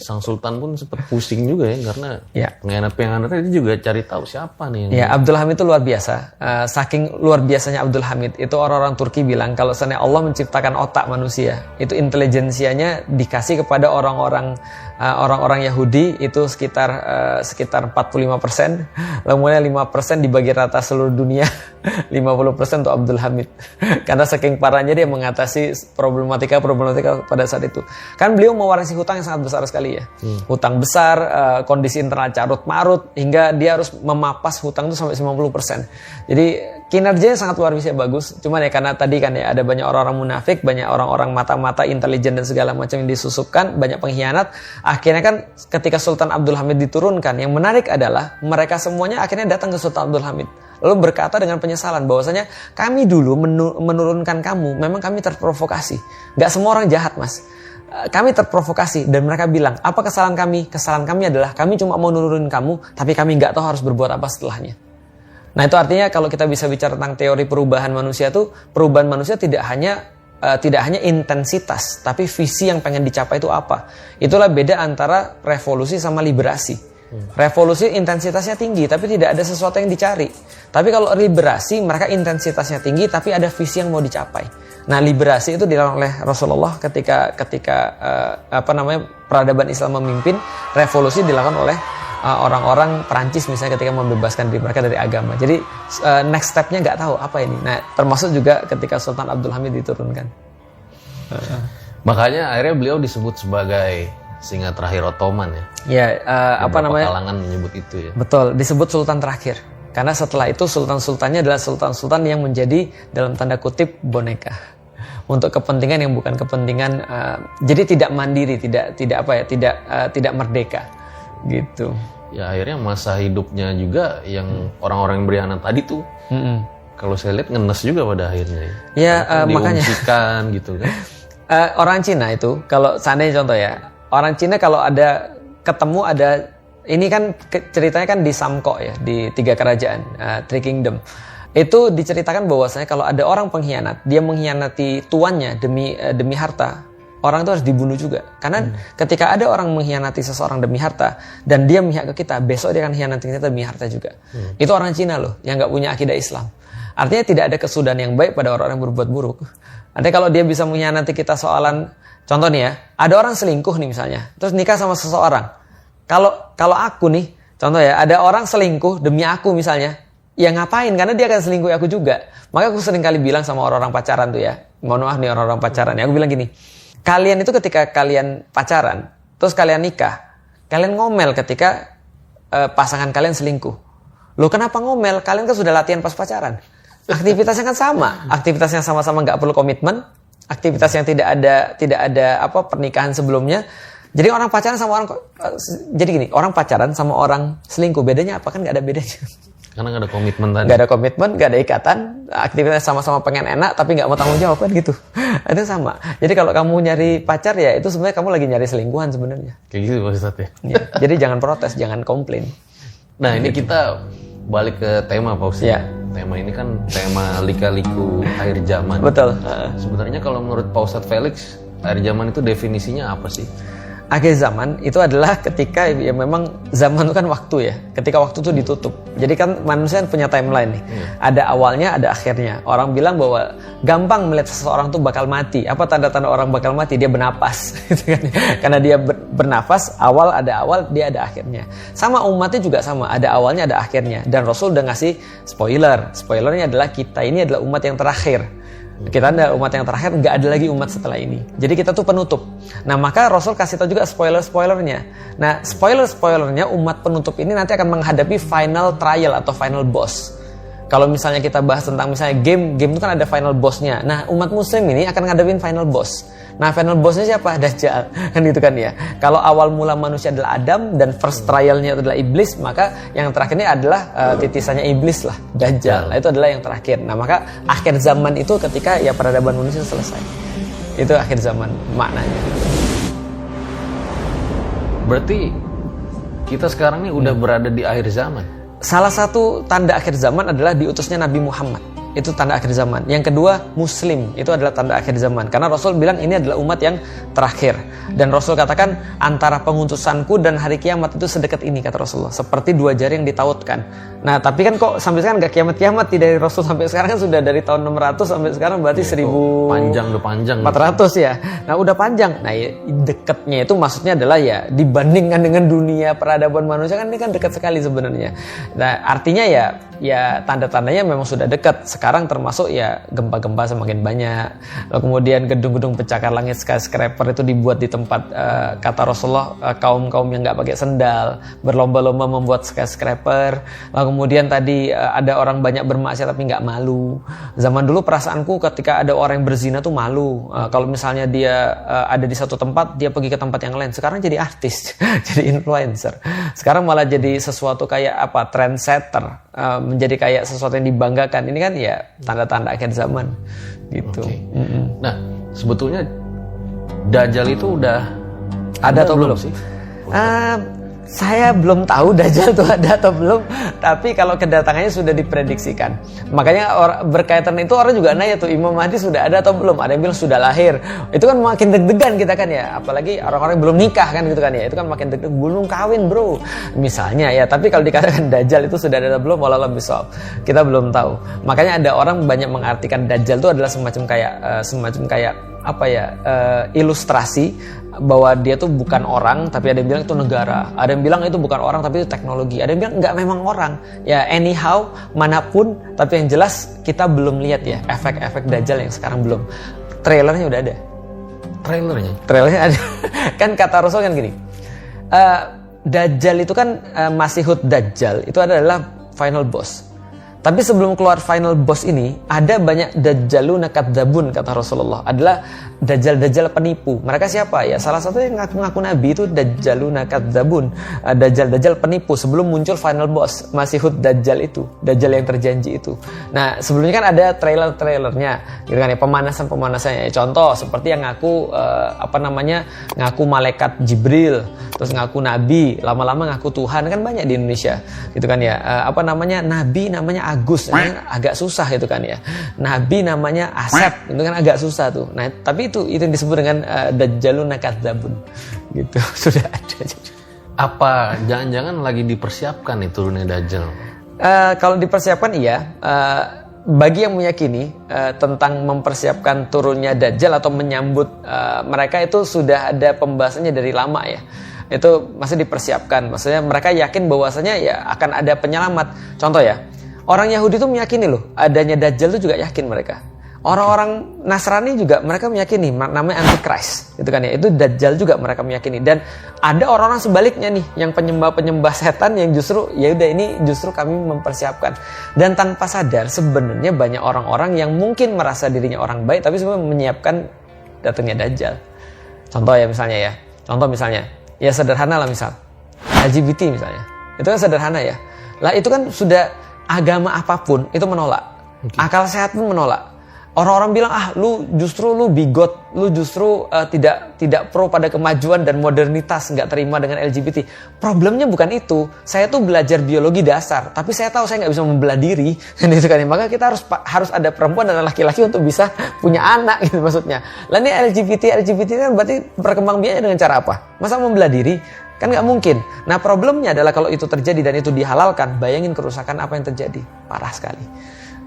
Sang Sultan pun sempat pusing juga ya, karena pengkhianat-pengkhianatnya itu juga cari tahu siapa nih yang... Ya, Abdul Hamid itu luar biasa. Saking luar biasanya Abdul Hamid itu, orang-orang Turki bilang kalau seandainya Allah menciptakan otak manusia, itu intelijensianya dikasih kepada orang-orang Yahudi itu sekitar 45%, lalu kemudian 5% dibagi rata seluruh dunia, 50% untuk Abdul Hamid. Karena saking parahnya dia mengatasi problematika pada saat itu. Kan beliau mewarisi hutang yang sangat besar sekali ya. Hutang besar, kondisi internal carut marut, hingga dia harus memapas hutang itu sampai 50%. Jadi kinerjanya sangat luar biasa bagus. Cuman ya karena tadi kan ya ada banyak orang-orang munafik, banyak orang-orang mata-mata intelijen dan segala macam yang disusupkan, banyak pengkhianat. Akhirnya kan ketika Sultan Abdul Hamid diturunkan, yang menarik adalah mereka semuanya akhirnya datang ke Sultan Abdul Hamid. Lalu berkata dengan penyesalan bahwasanya kami dulu menurunkan kamu, memang kami terprovokasi. Gak semua orang jahat, Mas. Kami terprovokasi dan mereka bilang, apa kesalahan kami? Kesalahan kami adalah kami cuma mau nurunin kamu, tapi kami gak tahu harus berbuat apa setelahnya. Nah, itu artinya kalau kita bisa bicara tentang teori perubahan manusia tuh, perubahan manusia tidak hanya intensitas, tapi visi yang pengen dicapai itu apa. Itulah beda antara revolusi sama liberasi. Revolusi intensitasnya tinggi, tapi tidak ada sesuatu yang dicari. Tapi kalau liberasi, mereka intensitasnya tinggi, tapi ada visi yang mau dicapai. Nah, liberasi itu dilakukan oleh Rasulullah ketika peradaban Islam memimpin. Revolusi dilakukan oleh orang-orang Perancis misalnya ketika membebaskan diri mereka dari agama. Jadi next step-nya nggak tahu apa ini. Nah, termasuk juga ketika Sultan Abdul Hamid diturunkan. Makanya akhirnya beliau disebut sebagai singa terakhir Ottoman ya. Ya, apa namanya? Kalangan menyebut itu ya. Betul, disebut sultan terakhir. Karena setelah itu sultan-sultannya adalah sultan-sultan yang menjadi dalam tanda kutip boneka. Untuk kepentingan yang bukan kepentingan, jadi tidak mandiri, tidak merdeka, gitu. Ya akhirnya masa hidupnya juga yang orang-orang yang berianan tadi tuh, kalau saya lihat ngenes juga pada akhirnya. Ya makanya. Diungsikan gitu kan. Orang Cina itu, kalau seandainya contoh ya, orang Cina kalau ada ketemu ada, ini kan ceritanya kan di Samko ya, di 3 kerajaan, 3 kingdom. Itu diceritakan bahwasanya kalau ada orang pengkhianat, dia mengkhianati tuannya demi harta, orang itu harus dibunuh juga. Karena ketika ada orang mengkhianati seseorang demi harta dan dia memihak ke kita, besok dia akan khianati kita demi harta juga. Itu orang Cina loh, yang nggak punya akidah Islam. Artinya tidak ada kesudahan yang baik pada orang-orang yang berbuat buruk. Artinya kalau dia bisa mengkhianati kita soalan, contoh nih ya, ada orang selingkuh nih misalnya, terus nikah sama seseorang. Kalau aku nih, contoh ya, ada orang selingkuh demi aku misalnya, ya ngapain? Karena dia akan selingkuh aku juga. Maka aku sering kali bilang sama orang-orang pacaran tuh ya, mohon maaf nih orang-orang pacaran ya, aku bilang gini, kalian itu ketika kalian pacaran, terus kalian nikah, kalian ngomel ketika pasangan kalian selingkuh. Loh kenapa ngomel? Kalian kan sudah latihan pas pacaran. Aktivitasnya kan sama, aktivitasnya sama-sama nggak perlu komitmen, aktivitas yang tidak ada pernikahan sebelumnya. Jadi orang pacaran sama orang, jadi gini, orang pacaran sama orang selingkuh bedanya apa? Kan nggak ada bedanya. Karena nggak ada komitmen tadi. Nggak ada komitmen, nggak ada ikatan, aktivitas sama-sama pengen enak tapi nggak mau tanggung jawab kan gitu. Itu sama. Jadi kalau kamu nyari pacar ya itu sebenarnya kamu lagi nyari selingkuhan sebenarnya. Kayak gitu Pak Ustadz ya. Ya. Jadi jangan protes, jangan komplain. Nah ini kita balik ke tema Pak Ustadz. Ya. Tema ini kan tema lika-liku akhir zaman. Betul. Sebenarnya kalau menurut Pak Ustadz Felix, akhir zaman itu definisinya apa sih? Akhir zaman itu adalah ketika ya memang zaman itu kan waktu ya. Ketika waktu itu ditutup. Jadi kan manusia punya timeline nih. Ada awalnya, ada akhirnya. Orang bilang bahwa gampang melihat seseorang tuh bakal mati. Apa tanda-tanda orang bakal mati? Dia bernapas. Gitu kan. Karena dia bernafas, ada awal, dia ada akhirnya. Sama umatnya juga sama. Ada awalnya, ada akhirnya. Dan Rasul udah ngasih spoiler. Spoilernya adalah kita ini adalah umat yang terakhir. Kita adalah umat yang terakhir, nggak ada lagi umat setelah ini. Jadi kita tuh penutup. Nah maka Rasul kasih tahu juga spoiler-spoilernya. Nah spoiler-spoilernya umat penutup ini nanti akan menghadapi final trial atau final boss. Kalau misalnya kita bahas tentang misalnya game itu kan ada final bossnya. Nah umat muslim ini akan ngadepin final boss. Nah final bossnya siapa? Dajjal. Kan gitu kan ya. Kalau awal mula manusia adalah Adam dan first trialnya adalah iblis, maka yang terakhirnya adalah titisannya iblis lah, Dajjal. Nah, itu adalah yang terakhir. Nah maka akhir zaman itu ketika ya peradaban manusia selesai. Itu akhir zaman maknanya. Berarti kita sekarang ini udah berada di akhir zaman. Salah satu tanda akhir zaman adalah diutusnya Nabi Muhammad. Itu tanda akhir zaman. Yang kedua, Muslim. Itu adalah tanda akhir zaman. Karena Rasul bilang ini adalah umat yang terakhir. Dan Rasul katakan antara pengutusanku dan hari kiamat itu sedekat ini, kata Rasulullah. Seperti 2 jari yang ditautkan. Nah, tapi kan kok sampai sekarang nggak kiamat-kiamat dari Rasul sampai sekarang kan sudah dari tahun 600 sampai sekarang berarti 1000 panjang 400 ya. Nah, udah panjang. Nah, dekatnya itu maksudnya adalah ya dibandingkan dengan dunia peradaban manusia kan ini kan dekat sekali sebenarnya. Nah, artinya ya tanda-tandanya memang sudah dekat. Sekarang termasuk ya gempa-gempa semakin banyak. Lalu kemudian gedung-gedung pencakar langit skyscraper itu dibuat di tempat kata Rasulullah kaum-kaum yang nggak pakai sendal berlomba-lomba membuat skyscraper. Lalu kemudian tadi ada orang banyak bermaksiat tapi nggak malu. Zaman dulu perasaanku ketika ada orang yang berzina tuh malu. Kalau misalnya dia ada di satu tempat dia pergi ke tempat yang lain. Sekarang jadi artis, jadi influencer. Sekarang malah jadi sesuatu kayak apa trendsetter. Menjadi kayak sesuatu yang dibanggakan. Ini kan ya tanda-tanda akhir zaman gitu. Okay. Nah sebetulnya Dajjal itu udah ada atau belum sih? Saya belum tahu Dajjal itu ada atau belum, tapi kalau kedatangannya sudah diprediksikan. Makanya berkaitan itu orang juga nanya tuh Imam Mahdi sudah ada atau belum? Ada yang bilang sudah lahir. Itu kan makin deg-degan kita kan ya, apalagi orang-orang yang belum nikah kan gitu kan ya. Itu kan makin deg-degan, belum kawin bro. Misalnya ya, tapi kalau dikatakan Dajjal itu sudah ada atau belum, wallahu bisawab. Kita belum tahu. Makanya ada orang banyak mengartikan Dajjal itu adalah semacam kayak ilustrasi bahwa dia tuh bukan orang, tapi ada yang bilang itu negara, ada yang bilang itu bukan orang tapi itu teknologi, ada yang bilang nggak memang orang. Ya anyhow, manapun, tapi yang jelas kita belum lihat ya efek-efek Dajjal yang sekarang belum. Trailernya udah ada. Trailernya ada. Kan kata Rasul kan gini, Dajjal itu kan Masihud Dajjal itu adalah final boss. Tapi sebelum keluar final boss ini, ada banyak Dajjaluna kadzabun, kata Rasulullah. Adalah Dajjal-Dajjal penipu. Mereka siapa? Ya salah satu yang ngaku-ngaku Nabi itu Dajjaluna kadzabun. Dajjal-Dajjal penipu sebelum muncul final boss, Masihud Dajjal itu. Dajjal yang terjanji itu. Nah, sebelumnya kan ada trailer-trailernya. Gitu kan ya, pemanasan-pemanasannya. Contoh, seperti yang ngaku, ngaku malaikat Jibril. Terus ngaku Nabi. Lama-lama ngaku Tuhan. Kan banyak di Indonesia. Gitu kan ya. Nabi namanya Agus, agak susah itu kan ya. Nabi namanya Asep, itu kan agak susah tuh. Nah, tapi itu yang disebut dengan Dajjaluna kadzabun. Gitu, sudah ada. Apa jangan-jangan lagi dipersiapkan itu turunnya Dajjal? Kalau dipersiapkan iya. Bagi yang meyakini tentang mempersiapkan turunnya Dajjal atau menyambut mereka itu sudah ada pembahasannya dari lama ya. Itu masih dipersiapkan. Maksudnya mereka yakin bahwasanya ya akan ada penyelamat. Contoh ya, orang Yahudi itu meyakini loh adanya Dajjal itu juga yakin mereka. Orang-orang Nasrani juga mereka meyakini namanya Antichrist, gitu kan ya. Itu Dajjal juga mereka meyakini. Dan ada orang-orang sebaliknya nih yang penyembah-penyembah setan yang justru ya udah ini justru kami mempersiapkan. Dan tanpa sadar sebenarnya banyak orang-orang yang mungkin merasa dirinya orang baik tapi sebenarnya menyiapkan datangnya Dajjal. Contoh misalnya ya sederhana lah, misal LGBT misalnya. Itu kan sederhana ya. Lah itu kan sudah agama apapun itu menolak. Okay. Akal sehat pun menolak. Orang-orang bilang lu justru bigot, lu justru tidak pro pada kemajuan dan modernitas, nggak terima dengan LGBT. Problemnya bukan itu. Saya tuh belajar biologi dasar, tapi saya tahu saya nggak bisa membelah diri. Gitu kan. Maka kita harus ada perempuan dan laki-laki untuk bisa punya anak gitu maksudnya. Lah ini LGBT kan berarti berkembang biaknya dengan cara apa? Masa membelah diri? Kan nggak mungkin. Nah problemnya adalah kalau itu terjadi dan itu dihalalkan, bayangin kerusakan apa yang terjadi. Parah sekali.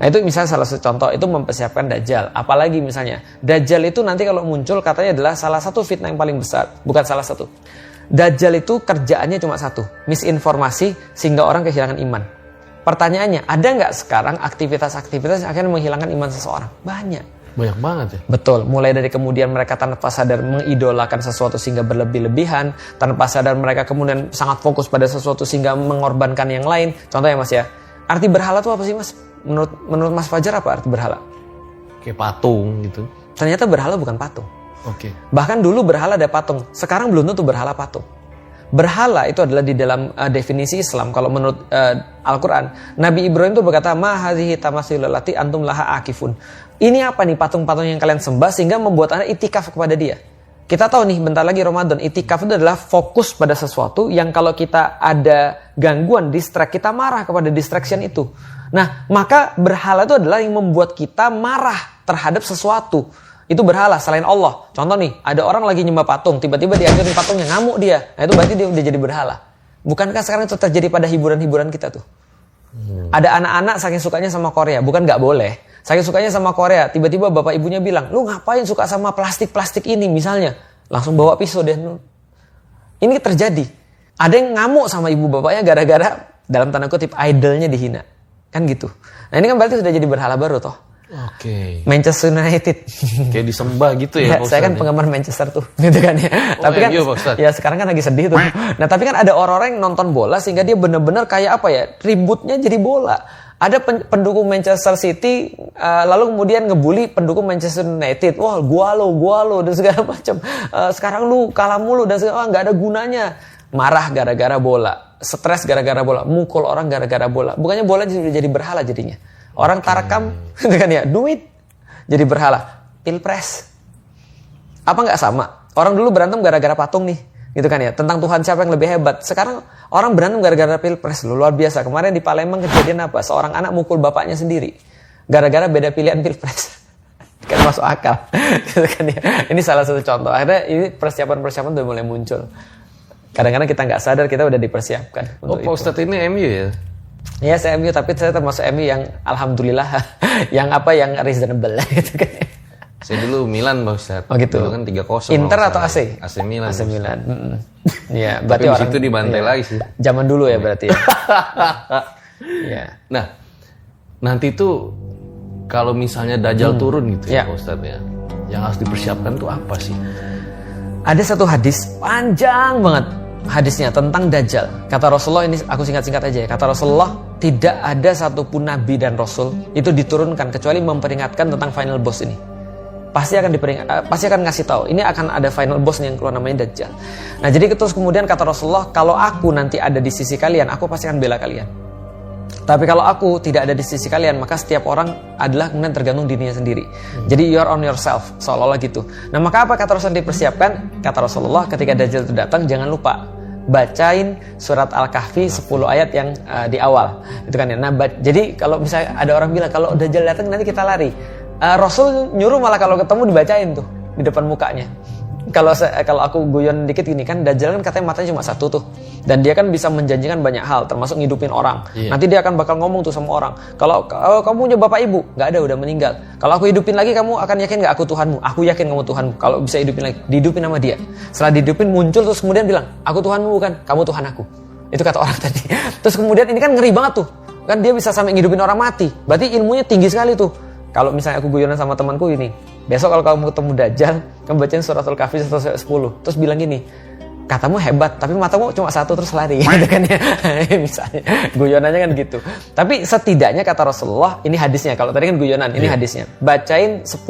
Nah itu misalnya salah satu contoh, itu mempersiapkan Dajjal. Apalagi misalnya, Dajjal itu nanti kalau muncul katanya adalah salah satu fitnah yang paling besar. Bukan salah satu. Dajjal itu kerjaannya cuma satu, misinformasi sehingga orang kehilangan iman. Pertanyaannya, ada nggak sekarang aktivitas-aktivitas yang akan menghilangkan iman seseorang? Banyak. Banyak banget ya? Betul, mulai dari kemudian mereka tanpa sadar mengidolakan sesuatu sehingga berlebih-lebihan, tanpa sadar mereka kemudian sangat fokus pada sesuatu sehingga mengorbankan yang lain. Contoh ya mas ya, arti berhala itu apa sih mas? Menurut Mas Fajar apa arti berhala? Kayak patung gitu. Ternyata berhala bukan patung. Oke. Bahkan dulu berhala ada patung, sekarang belum tentu berhala patung. Berhala itu adalah di dalam definisi Islam. Kalau menurut Al-Quran, Nabi Ibrahim itu berkata, ma hadhihi tamathilul lati antum laha akifun. Ini apa nih patung-patung yang kalian sembah sehingga membuat Anda itikaf kepada dia. Kita tahu nih bentar lagi Ramadan, itikaf itu adalah fokus pada sesuatu yang kalau kita ada gangguan, distract, kita marah kepada distraction itu. Nah, maka berhala itu adalah yang membuat kita marah terhadap sesuatu. Itu berhala selain Allah. Contoh nih, ada orang lagi nyembah patung, tiba-tiba dihancurin patungnya, ngamuk dia. Nah, itu berarti dia udah jadi berhala. Bukankah sekarang itu terjadi pada hiburan-hiburan kita tuh? Ada anak-anak saking sukanya sama Korea, bukan nggak boleh. Saking sukanya sama Korea, tiba-tiba bapak ibunya bilang, lu ngapain suka sama plastik-plastik ini misalnya? Langsung bawa pisau deh. Ini terjadi. Ada yang ngamuk sama ibu bapaknya gara-gara dalam tanda kutip idolnya dihina. Kan gitu. Nah ini kan berarti sudah jadi berhala baru toh. Oke. Manchester United. Kayak disembah gitu ya. Saya kan penggemar Manchester tuh, gitu kan ya. Tapi kan, ya sekarang kan lagi sedih tuh. Nah tapi kan ada orang-orang yang nonton bola sehingga dia benar-benar kayak apa ya, ributnya jadi bola. Ada pendukung Manchester City, lalu kemudian ngebully pendukung Manchester United. Wah, gua lo dan segala macam. Sekarang lu kalah mulu dan segala, nggak ada gunanya. Marah gara-gara bola, stres gara-gara bola, mukul orang gara-gara bola. Bukannya bola jadi berhala jadinya. Orang tarekam, kan ya, duit jadi berhala. Pilpres, apa nggak sama? Orang dulu berantem gara-gara patung nih, gitu kan ya. Tentang Tuhan siapa yang lebih hebat. Sekarang orang berantem gara-gara pilpres, luar biasa. Kemarin di Palembang kejadian apa? Seorang anak mukul bapaknya sendiri, gara-gara beda pilihan pilpres. Kan masuk akal, gitu kan ya. Ini salah satu contoh. Akhirnya ini persiapan udah mulai muncul. Kadang-kadang kita nggak sadar kita udah dipersiapkan. Pak Ustadz ini MU ya? Ya saya MU, tapi saya termasuk MU yang alhamdulillah yang reasonable gitu kan. Saya dulu Milan, Pak Ustadz. Oh gitu. Dulu kan 3-0. Inter atau AC? AC Milan. AC Milan. Iya, Berarti berarti di situ dibantai lagi sih. Zaman dulu ya berarti ya. Iya. Nah, nanti tuh kalau misalnya Dajjal turun gitu ya, Ya. Pak Ustadz ya. Yang harus dipersiapkan tuh apa sih? Ada satu hadis panjang banget hadisnya tentang Dajjal. Kata Rasulullah, ini aku singkat-singkat aja ya. Kata Rasulullah, tidak ada satupun nabi dan rasul itu diturunkan kecuali memperingatkan tentang final boss ini. Pasti akan ngasih tahu. Ini akan ada final boss yang keluar namanya Dajjal. Nah, jadi terus kemudian kata Rasulullah, kalau aku nanti ada di sisi kalian, aku pasti akan bela kalian. Tapi kalau aku tidak ada di sisi kalian, maka setiap orang adalah kemudian tergantung dirinya sendiri. Jadi you're on yourself, seolah-olah gitu. Nah, maka apa kata Rasulullah dipersiapkan? Kata Rasulullah, ketika Dajjal itu datang, jangan lupa bacain surat Al-Kahfi 10 ayat yang di awal. Itu kan ya. Nah, jadi kalau misalnya ada orang bilang kalau Dajjal datang nanti kita lari. Rasul nyuruh malah kalau ketemu dibacain tuh di depan mukanya. Kalau aku guyon dikit gini kan, Dajjal kan katanya matanya cuma satu tuh, dan dia kan bisa menjanjikan banyak hal termasuk ngidupin orang. Nanti dia akan bakal ngomong tuh sama orang, kalau kamu punya bapak ibu, nggak ada, udah meninggal, kalau aku hidupin lagi kamu akan yakin nggak aku Tuhanmu? Aku yakin kamu Tuhanmu. Kalau bisa hidupin lagi, dihidupin sama dia. Setelah dihidupin muncul terus kemudian bilang, aku Tuhanmu bukan, kamu Tuhan aku. Itu kata orang tadi. Terus kemudian ini kan ngeri banget tuh, kan dia bisa sampai ngidupin orang mati, berarti ilmunya tinggi sekali tuh. Kalau misalnya aku guyonan sama temanku ini, besok kalau kamu ketemu Dajjal, kamu bacain surat Al-Kahfi 10, terus bilang gini, katamu hebat, tapi matamu cuma satu terus lari, gitu kan ya. Misalnya, guyonannya kan gitu. Tapi setidaknya kata Rasulullah, ini hadisnya. Kalau tadi kan guyonan, ini hadisnya. Bacain 10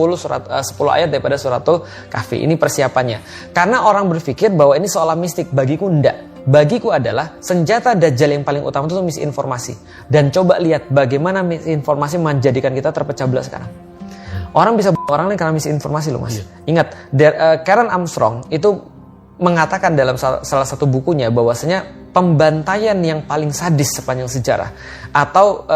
ayat daripada surat Al-Kahfi. Ini persiapannya. Karena orang berpikir bahwa ini seolah mistik, bagiku enggak. Bagiku adalah senjata Dajjal yang paling utama itu misinformasi. Dan coba lihat bagaimana misinformasi menjadikan kita terpecah belah sekarang. Orang bisa orang lain karena misinformasi loh, Mas. Ingat, Karen Armstrong itu mengatakan dalam salah satu bukunya bahwasanya pembantaian yang paling sadis sepanjang sejarah atau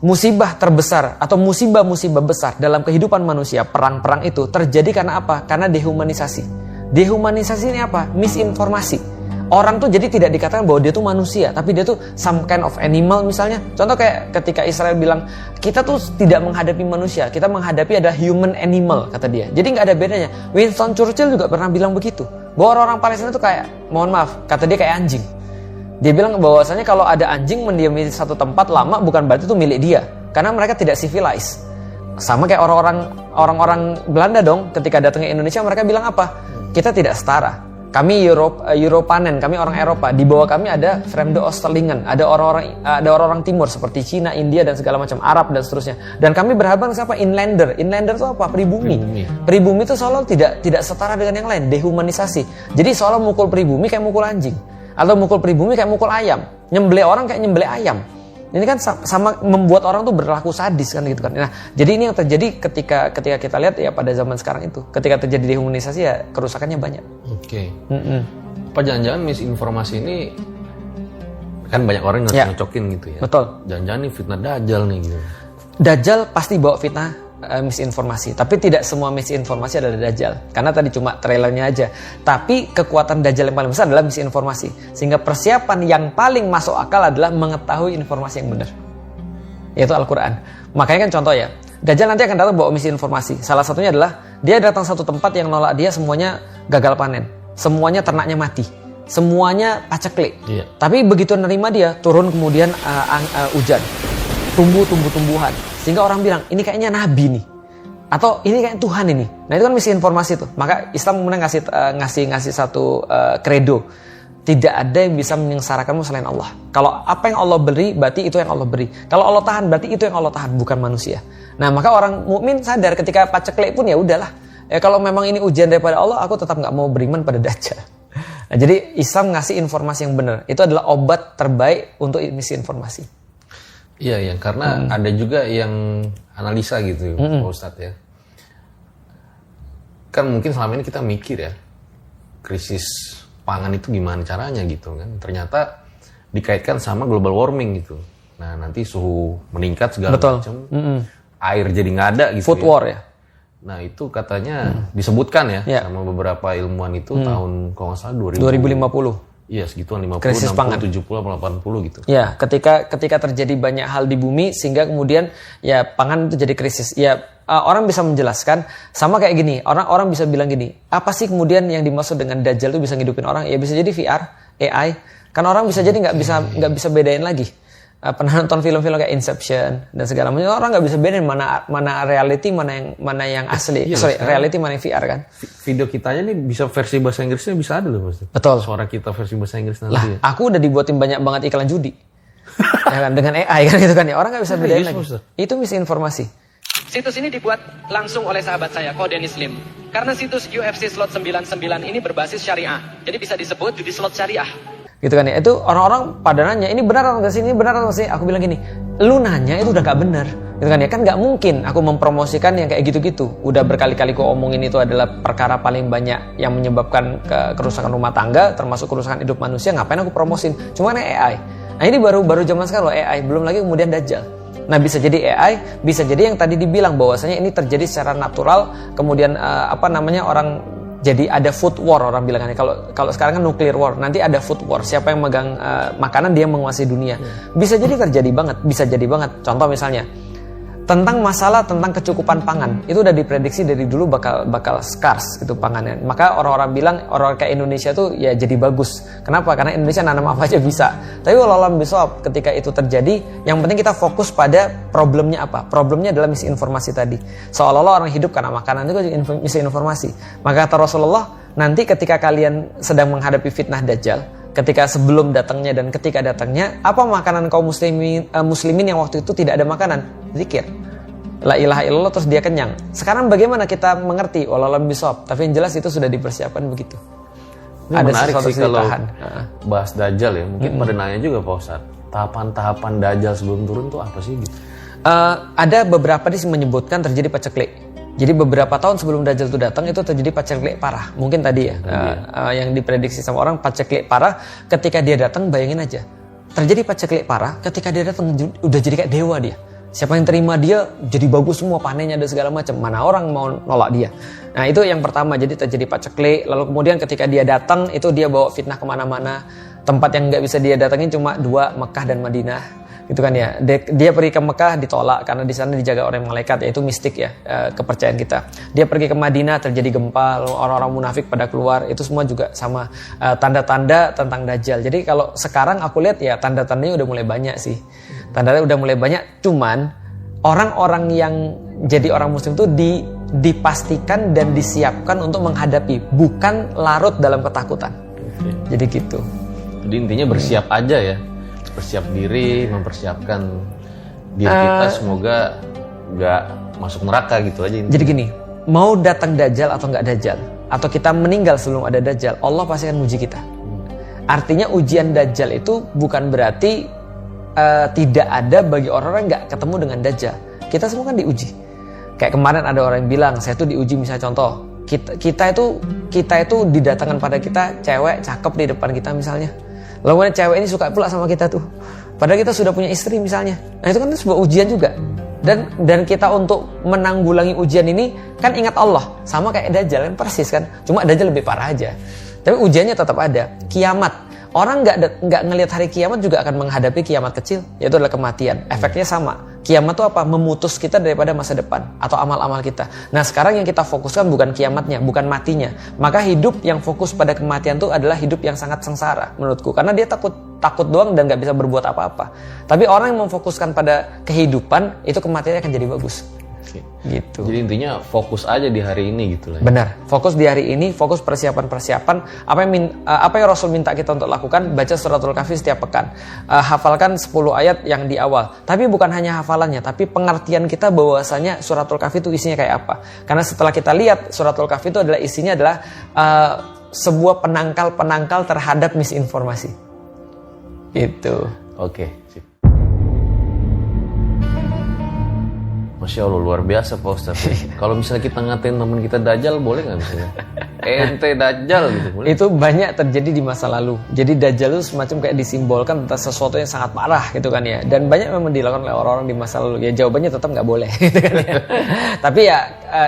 musibah terbesar atau musibah-musibah besar dalam kehidupan manusia, perang-perang itu terjadi karena apa? Karena dehumanisasi. Dehumanisasi ini apa? Misinformasi. Orang tuh jadi tidak dikatakan bahwa dia tuh manusia, tapi dia tuh some kind of animal misalnya. Contoh kayak ketika Israel bilang, kita tuh tidak menghadapi manusia, kita menghadapi ada human animal, kata dia. Jadi nggak ada bedanya. Winston Churchill juga pernah bilang begitu, bahwa orang-orang Palestina tuh kayak, mohon maaf, kata dia kayak anjing. Dia bilang bahwasanya kalau ada anjing mendiami satu tempat lama bukan berarti itu milik dia, karena mereka tidak civilized. Sama kayak orang-orang Belanda dong, ketika datang ke Indonesia mereka bilang apa? Kita tidak setara. Kami Europanen, kami orang Eropa. Di bawah kami ada Vreemde Oosterlingen, ada orang-orang timur seperti Cina, India dan segala macam, Arab dan seterusnya. Dan kami berhadapan siapa? Inlander. Inlander itu apa? Pribumi. Pribumi itu seolah tidak setara dengan yang lain, dehumanisasi. Jadi seolah mukul pribumi kayak mukul anjing, atau mukul pribumi kayak mukul ayam, nyembelih orang kayak nyembelih ayam. Ini kan sama membuat orang tuh berlaku sadis kan gitu kan. Nah, jadi ini yang terjadi ketika kita lihat ya pada zaman sekarang itu. Ketika terjadi dehumanisasi ya kerusakannya banyak. Oke. Apa jangan-jangan misinformasi ini kan banyak orang yang nyocokin gitu ya. Betul. Jangan-jangan ini fitnah Dajjal nih gitu. Dajjal pasti bawa fitnah misinformasi, tapi tidak semua misinformasi adalah Dajjal, karena tadi cuma trailernya aja. Tapi kekuatan Dajjal yang paling besar adalah misinformasi, sehingga persiapan yang paling masuk akal adalah mengetahui informasi yang benar, yaitu Al-Quran. Makanya kan contoh ya, Dajjal nanti akan datang bawa misinformasi. Salah satunya adalah dia datang satu tempat yang nolak dia semuanya gagal panen, semuanya ternaknya mati, semuanya paceklik. Tapi begitu nerima dia, turun kemudian hujan, tumbuh-tumbuhan. Sehingga orang bilang, ini kayaknya nabi nih, atau ini kayak Tuhan ini. Nah itu kan misinformasi tuh. Maka Islam kemudian ngasih satu kredo. Tidak ada yang bisa menyengsarakanmu selain Allah. Kalau apa yang Allah beri, berarti itu yang Allah beri. Kalau Allah tahan, berarti itu yang Allah tahan, bukan manusia. Nah maka orang mukmin sadar ketika paceklik pun ya udahlah. Kalau memang ini ujian daripada Allah, aku tetap nggak mau beriman pada Dajjal. Nah, jadi Islam ngasih informasi yang benar. Itu adalah obat terbaik untuk misinformasi. Iya, karena ada juga yang analisa gitu, Pak Ustadz ya. Kan mungkin selama ini kita mikir ya, krisis pangan itu gimana caranya gitu kan. Ternyata dikaitkan sama global warming gitu. Nah, nanti suhu meningkat segala macam, air jadi nggak ada gitu. Food war ya. Nah, itu katanya disebutkan ya sama beberapa ilmuwan itu tahun kalau nggak salah 2050. Iya, segituan 50, Krisis 60, pangan. 70, 80 gitu. Ya, ketika terjadi banyak hal di bumi sehingga kemudian ya pangan itu jadi krisis. Ya, orang bisa menjelaskan sama kayak gini. Orang bisa bilang gini, apa sih kemudian yang dimaksud dengan Dajjal itu bisa ngidupin orang? Ya bisa jadi VR, AI. Kan orang bisa jadi nggak bisa bedain lagi. Pernah nonton film-film kayak Inception dan segala macam, orang nggak bisa bedain mana reality, mana yang asli. Iya, Reality mana yang VR kan? Video kitanya nih bisa versi bahasa Inggrisnya bisa ada loh, Mas. Betul. Suara kita versi bahasa Inggris nanti. Lah, Ya. aku udah dibuatin banyak banget iklan judi. Ya kan, dengan AI kan gitu kan ya. Orang nggak bisa bedain lagi. Maksudnya? Itu misinformasi. Situs ini dibuat langsung oleh sahabat saya, Koden Muslim. Karena situs UFC Slot 99 ini berbasis syariah. Jadi bisa disebut judi slot syariah. Gitu kan ya. Itu orang-orang pada nanya, ini benar atau nggak sih? Ini benar atau nggak sih? Aku bilang gini, lu nanya itu udah nggak benar. Gitu kan ya. Kan nggak mungkin aku mempromosikan yang kayak gitu-gitu. Udah berkali-kali aku omongin itu adalah perkara paling banyak yang menyebabkan kerusakan rumah tangga, termasuk kerusakan hidup manusia. Ngapain aku promosin? Cuma AI. Nah ini baru zaman sekarang loh AI. Belum lagi kemudian Dajjal. Nah bisa jadi AI, bisa jadi yang tadi dibilang bahwasanya ini terjadi secara natural, kemudian orang jadi ada food war, orang bilang kan. Kalau sekarang kan nuclear war, nanti ada food war. Siapa yang megang makanan dia menguasai dunia. Bisa jadi terjadi banget, bisa jadi banget. Contoh misalnya tentang masalah tentang kecukupan pangan, itu udah diprediksi dari dulu bakal scarce gitu pangannya. Maka orang-orang bilang orang kayak Indonesia tuh ya jadi bagus. Kenapa? Karena Indonesia nanam apa aja bisa. Tapi walau besok ketika itu terjadi, yang penting kita fokus pada problemnya apa. Problemnya adalah misinformasi tadi. Seolah-olah orang hidup karena makanan itu misinformasi. Maka kata Rasulullah, nanti ketika kalian sedang menghadapi fitnah Dajjal, ketika sebelum datangnya dan ketika datangnya, apa makanan kaum muslimin yang waktu itu tidak ada makanan? Zikir. La ilaha illallah, terus dia kenyang. Sekarang bagaimana kita mengerti? Wallahualam bisawab. Tapi yang jelas itu sudah dipersiapkan begitu. Ini Ada menarik sesuatu sih kalau ditahan. bahas Dajjal ya. Mungkin pada nanya juga Pak Ustadz, tahapan-tahapan Dajjal sebelum turun tuh apa sih gitu? Ada beberapa yang menyebutkan terjadi paceklik. Jadi beberapa tahun sebelum Dajjal itu datang itu terjadi paceklik parah. Mungkin tadi ya, yang diprediksi sama orang paceklik parah. Ketika dia datang, bayangin aja, terjadi paceklik parah. Ketika dia datang udah jadi kayak dewa dia. Siapa yang terima dia jadi bagus semua, panennya ada segala macam. Mana orang mau nolak dia? Nah itu yang pertama, jadi terjadi paceklik. Lalu kemudian ketika dia datang itu dia bawa fitnah kemana-mana. Tempat yang nggak bisa dia datangin cuma 2, Mekah dan Madinah. Gitu kan ya. Dia pergi ke Mekah ditolak karena di sana dijaga oleh malaikat, yaitu mistik ya, kepercayaan kita. Dia pergi ke Madinah terjadi gempa, lalu orang-orang munafik pada keluar. Itu semua juga sama tanda-tanda tentang Dajjal. Jadi kalau sekarang aku lihat ya tanda-tandanya udah mulai banyak sih. Tandanya udah mulai banyak, cuman orang-orang yang jadi orang muslim itu dipastikan dan disiapkan untuk menghadapi, bukan larut dalam ketakutan. Jadi gitu. Jadi intinya bersiap aja ya. Bersiap diri, mempersiapkan diri kita semoga nggak masuk neraka gitu aja intinya. Jadi gini, mau datang Dajjal atau nggak Dajjal, atau kita meninggal sebelum ada Dajjal, Allah pasti akan uji kita. Artinya ujian Dajjal itu bukan berarti tidak ada bagi orang-orang yang nggak ketemu dengan Dajjal. Kita semua kan diuji. Kayak kemarin ada orang yang bilang, saya tuh diuji, misalnya contoh, kita itu didatangkan pada kita cewek cakep di depan kita misalnya. Lalu cewek ini suka pula sama kita tuh. Padahal kita sudah punya istri misalnya. Nah itu kan sebuah ujian juga. Dan kita untuk menanggulangi ujian ini kan ingat Allah. Sama kayak Dajjal kan persis kan. Cuma Dajjal lebih parah aja. Tapi ujiannya tetap ada. Kiamat. Orang nggak ngelihat hari kiamat juga akan menghadapi kiamat kecil, yaitu adalah kematian. Efeknya sama. Kiamat itu apa? Memutus kita daripada masa depan atau amal-amal kita. Nah sekarang yang kita fokuskan bukan kiamatnya, bukan matinya. Maka hidup yang fokus pada kematian itu adalah hidup yang sangat sengsara menurutku. Karena dia takut doang dan nggak bisa berbuat apa-apa. Tapi orang yang memfokuskan pada kehidupan, itu kematiannya akan jadi bagus. Gitu. Jadi intinya fokus aja di hari ini gitu lah. Benar, fokus di hari ini, fokus persiapan. Apa yang Rasul minta kita untuk lakukan, baca suratul Kahfi setiap pekan. Hafalkan 10 ayat yang di awal. Tapi bukan hanya hafalannya, tapi pengertian kita bahwasanya suratul Kahfi itu isinya kayak apa. Karena setelah kita lihat suratul Kahfi itu isinya adalah sebuah penangkal terhadap misinformasi. Itu. Oke, sip. Masya Allah, luar biasa Pak Ustadz. Kalau misalnya kita ngatain teman kita Dajjal, boleh nggak misalnya? Ente Dajjal gitu. Boleh? Itu banyak terjadi di masa lalu. Jadi Dajjal itu semacam kayak disimbolkan tentang sesuatu yang sangat parah gitu kan ya. Dan banyak memang dilakukan oleh orang-orang di masa lalu. Ya jawabannya tetap nggak boleh gitu kan ya. Tapi ya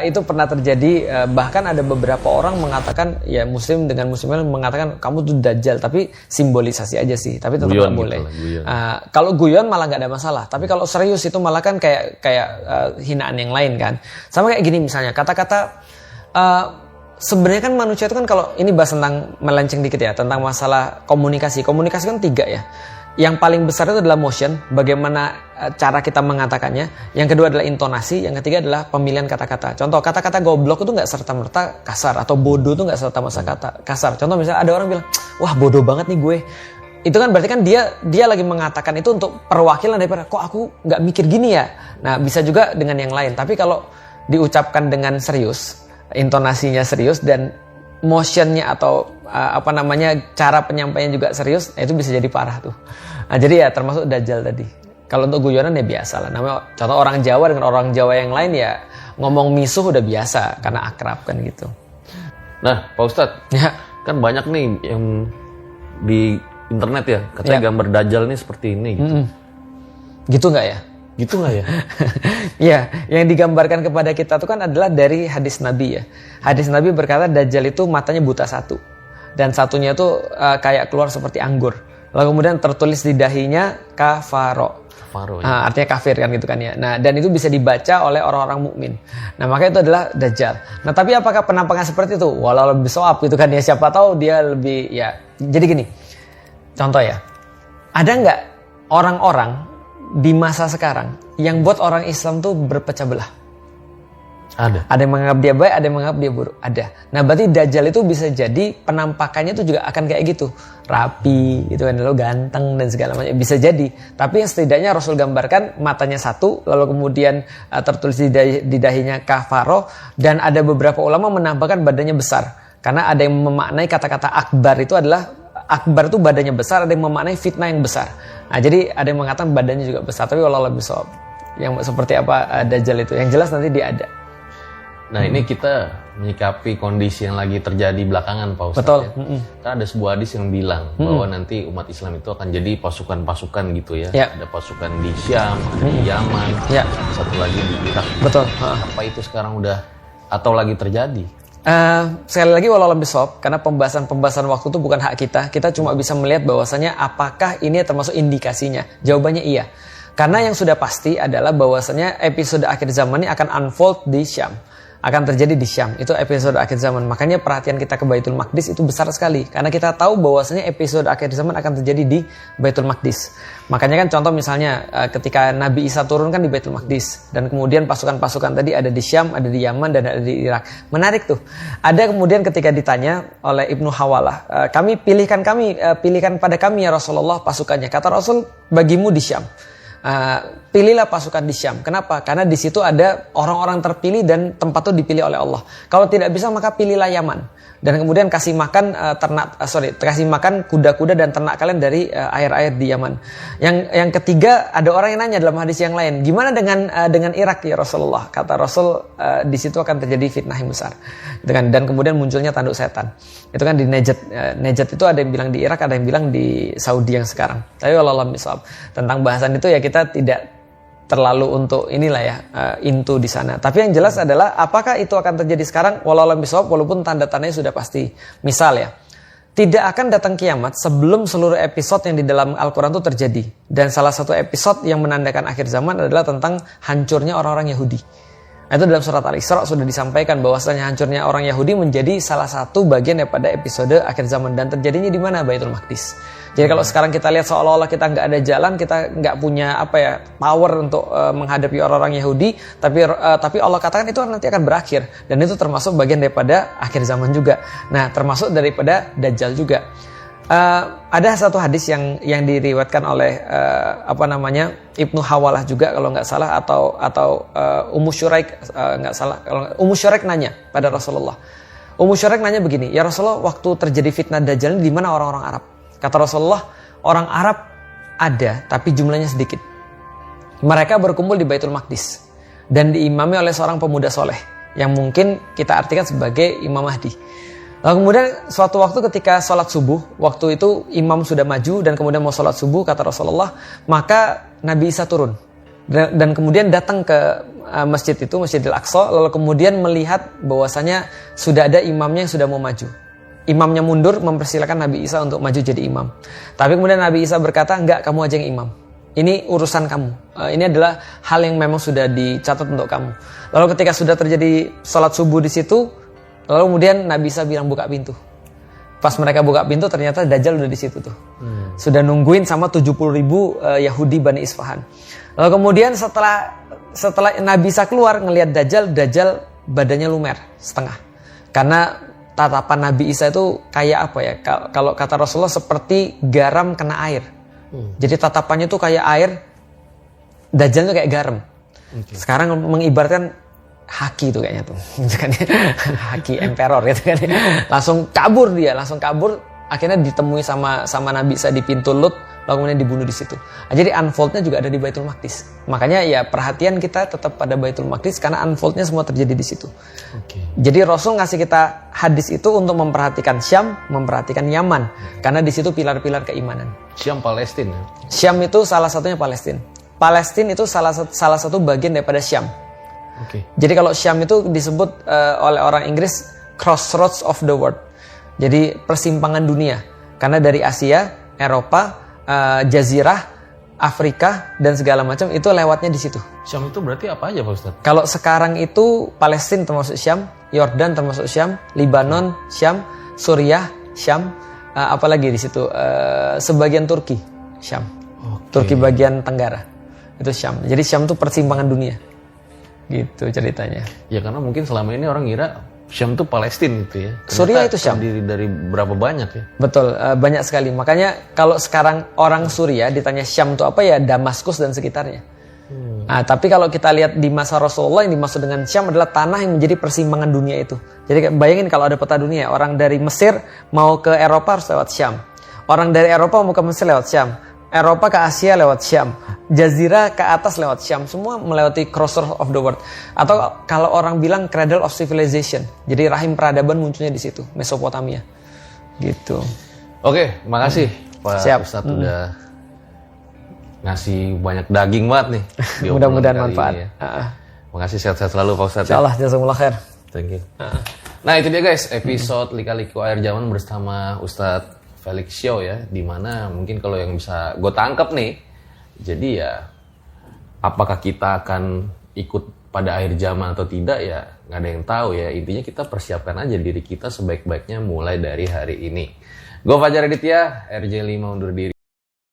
itu pernah terjadi. Bahkan ada beberapa orang mengatakan, ya muslim dengan muslim lain mengatakan kamu tuh Dajjal. Tapi simbolisasi aja sih. Tapi tetap nggak boleh. Gitu Kalau guyon malah nggak ada masalah. Tapi kalau serius itu malah kan kayak hinaan yang lain kan. Sama kayak gini misalnya kata-kata sebenarnya kan manusia itu kan, kalau ini bahas tentang melenceng dikit ya, tentang masalah komunikasi. Komunikasi kan 3 ya. Yang paling besar itu adalah motion, bagaimana cara kita mengatakannya. Yang kedua adalah intonasi. Yang ketiga adalah pemilihan kata-kata. Contoh, kata-kata goblok itu nggak serta-merta kasar, atau bodoh itu nggak serta-merta kasar. Contoh misalnya ada orang bilang, wah bodoh banget nih gue. Itu kan berarti kan dia lagi mengatakan itu untuk perwakilan daripada kok aku nggak mikir gini ya. Nah bisa juga dengan yang lain. Tapi kalau diucapkan dengan serius, intonasinya serius dan motionnya atau cara penyampaian juga serius, itu bisa jadi parah tuh. Nah, jadi ya termasuk Dajjal tadi. Kalau untuk guyonan ya biasa lah. Namanya contoh orang Jawa dengan orang Jawa yang lain ya ngomong misuh udah biasa karena akrab kan gitu. Nah, Pak Ustadz, Ya. kan banyak nih yang di internet ya katanya gambar Dajjal nih seperti ini gitu. Gitu nggak ya? Gitu nggak ya? Ya, yang digambarkan kepada kita itu kan adalah dari hadis Nabi ya. Hadis Nabi berkata Dajjal itu matanya buta satu. Dan satunya itu kayak keluar seperti anggur. Lalu kemudian tertulis di dahinya kafaro. Kafaro ya. Artinya kafir kan gitu kan ya. Nah, dan itu bisa dibaca oleh orang-orang mukmin. Nah, makanya itu adalah Dajjal. Nah, tapi apakah penampakan seperti itu? Walau lebih soap gitu kan ya. Siapa tahu dia lebih ya. Jadi gini. Contoh ya. Ada nggak orang-orang di masa sekarang yang buat orang Islam tuh berpecah belah? Ada. Ada yang menganggap dia baik, ada yang menganggap dia buruk. Ada. Nah berarti Dajjal itu bisa jadi penampakannya tuh juga akan kayak gitu. Rapi, gitu kan, lalu ganteng dan segala macam. Bisa jadi. Tapi yang setidaknya Rasul gambarkan matanya satu, lalu kemudian tertulis di dahinya kafaro. Dan ada beberapa ulama menambahkan badannya besar. Karena ada yang memaknai kata-kata akbar itu adalah, akbar itu badannya besar, ada yang memaknai fitnah yang besar. Nah, jadi ada yang mengatakan badannya juga besar, tapi walau lebih soal yang seperti apa Dajjal itu. Yang jelas nanti dia ada. Nah, ini kita menyikapi kondisi yang lagi terjadi belakangan, Pak Ustadz. Betul. Ya. Kan ada sebuah hadis yang bilang bahwa nanti umat Islam itu akan jadi pasukan-pasukan gitu ya. Ya. Ada pasukan di Syam, di Yaman, Ya. satu lagi di Irak. Betul. Apa itu sekarang udah atau lagi terjadi? Sekali lagi walau lebih sob, karena pembahasan waktu itu bukan hak kita. Kita cuma bisa melihat bahwasanya apakah ini termasuk indikasinya. Jawabannya iya. Karena yang sudah pasti adalah bahwasanya episode akhir zaman ini akan unfold di Syam. Akan terjadi di Syam. Itu episode akhir zaman. Makanya perhatian kita ke Baitul Maqdis itu besar sekali. Karena kita tahu bahwasanya episode akhir zaman akan terjadi di Baitul Maqdis. Makanya kan contoh misalnya ketika Nabi Isa turun kan di Baitul Maqdis. Dan kemudian pasukan-pasukan tadi ada di Syam, ada di Yaman, dan ada di Irak. Menarik tuh. Ada kemudian ketika ditanya oleh Ibnu Hawalah, pilihkan pada kami ya Rasulullah pasukannya. Kata Rasul, bagimu di Syam. Pilihlah pasukan di Syam. Kenapa? Karena di situ ada orang-orang terpilih dan tempat itu dipilih oleh Allah. Kalau tidak bisa maka pilihlah Yaman. Dan kemudian kasih makan kasih makan kuda-kuda dan ternak kalian dari air-air di Yaman. Yang ketiga ada orang yang nanya dalam hadis yang lain, gimana dengan Irak ya Rasulullah? Kata Rasul, di situ akan terjadi fitnah yang besar. Dan kemudian munculnya tanduk setan. Itu kan di Najd. Najd itu ada yang bilang di Irak, ada yang bilang di Saudi yang sekarang. Tapi wallahualam bishawab. Tentang bahasan itu ya kita tidak terlalu untuk inilah ya into di sana. Tapi yang jelas adalah apakah itu akan terjadi sekarang? Wallahualam bishawab, walaupun tanda-tandanya sudah pasti. Misal ya, tidak akan datang kiamat sebelum seluruh episode yang di dalam Al-Quran itu terjadi. Dan salah satu episode yang menandakan akhir zaman adalah tentang hancurnya orang-orang Yahudi. Itu dalam surat Al-Isra sudah disampaikan bahwasanya hancurnya orang Yahudi menjadi salah satu bagian daripada episode akhir zaman. Dan terjadinya di mana? Baitul Maqdis. Jadi kalau sekarang kita lihat seolah-olah kita nggak ada jalan, kita nggak punya power untuk menghadapi orang-orang Yahudi, tapi Allah katakan itu nanti akan berakhir, dan itu termasuk bagian daripada akhir zaman juga. Nah, termasuk daripada Dajjal juga. Ada satu hadis yang diriwayatkan oleh Ibnu Hawalah juga kalau nggak salah, atau Ummu Syuraik nggak salah, Ummu Syuraik nanya pada Rasulullah. Ummu Syuraik nanya begini, ya Rasulullah, waktu terjadi fitnah Dajjal ini di mana orang-orang Arab? Kata Rasulullah, orang Arab ada, tapi jumlahnya sedikit. Mereka berkumpul di Baitul Maqdis dan diimami oleh seorang pemuda soleh yang mungkin kita artikan sebagai Imam Mahdi. Lalu kemudian suatu waktu ketika sholat subuh, waktu itu imam sudah maju dan kemudian mau sholat subuh, kata Rasulullah, maka Nabi Isa turun. Dan kemudian datang ke masjid itu, Masjidil Aqsa, lalu kemudian melihat bahwasanya sudah ada imamnya yang sudah mau maju. Imamnya mundur, mempersilakan Nabi Isa untuk maju jadi imam. Tapi kemudian Nabi Isa berkata, enggak, kamu aja yang imam. Ini urusan kamu. Ini adalah hal yang memang sudah dicatat untuk kamu. Lalu ketika sudah terjadi sholat subuh di situ, lalu kemudian Nabi Isa bilang buka pintu. Pas mereka buka pintu ternyata Dajjal udah di situ tuh. Sudah nungguin sama 70.000 Yahudi Bani Isfahan. Lalu kemudian setelah Nabi Isa keluar ngelihat Dajjal badannya lumer setengah. Karena tatapan Nabi Isa itu kayak apa ya? Kalau kata Rasulullah seperti garam kena air. Jadi tatapannya tuh kayak air, Dajjal tuh kayak garam. Sekarang mengibaratkan haki itu kayaknya tuh, haki emperor gitu kan. Langsung kabur, akhirnya ditemui sama Nabi Isa di pintu Lut, lalu kemudian dibunuh di situ. Nah, jadi unfoldnya juga ada di Baitul Maqdis. Makanya ya perhatian kita tetap pada Baitul Maqdis karena unfoldnya semua terjadi di situ. Jadi Rasul ngasih kita hadis itu untuk memperhatikan Syam, memperhatikan Yaman, karena di situ pilar-pilar keimanan. Syam Palestina. Syam itu salah satunya Palestina. Palestina itu salah satu bagian daripada Syam. Jadi kalau Syam itu disebut oleh orang Inggris crossroads of the world. Jadi persimpangan dunia. Karena dari Asia, Eropa, Jazirah, Afrika dan segala macam itu lewatnya di situ. Syam itu berarti apa aja Pak Ustadz? Kalau sekarang itu Palestina termasuk Syam, Yordan termasuk Syam, Libanon Syam, Suriah Syam, apalagi di situ sebagian Turki Syam. Turki bagian tenggara itu Syam. Jadi Syam itu persimpangan dunia. Gitu ceritanya. Ya karena mungkin selama ini orang ngira Syam itu Palestina gitu ya. Suriah itu Syam. Terdiri dari berapa banyak ya? Betul, banyak sekali. Makanya kalau sekarang orang Suriah ditanya Syam itu apa ya, Damaskus dan sekitarnya. Nah, tapi kalau kita lihat di masa Rasulullah yang dimaksud dengan Syam adalah tanah yang menjadi persimpangan dunia itu. Jadi bayangin kalau ada peta dunia, orang dari Mesir mau ke Eropa harus lewat Syam. Orang dari Eropa mau ke Mesir lewat Syam. Eropa ke Asia lewat Syam, Jazirah ke atas lewat Syam, semua melewati crossroads of the world. Atau kalau orang bilang cradle of civilization, jadi rahim peradaban munculnya di situ, Mesopotamia, gitu. Oke, makasih Pak Ustadz udah ngasih banyak daging banget nih. Mudah-mudahan manfaat. Ya. Makasih, sehat-sehat selalu Pak Ustadz. Insyaallah, jazakumullah khair. Thank you. Nah itu dia guys, episode Lika-Liku Akhir Zaman bersama Ustadz Felix Show ya, dimana mungkin kalau yang bisa gue tangkap nih, jadi ya apakah kita akan ikut pada akhir zaman atau tidak ya nggak ada yang tahu ya. Intinya kita persiapkan aja diri kita sebaik-baiknya mulai dari hari ini. Gue Fajar Aditya, RJ5 undur diri.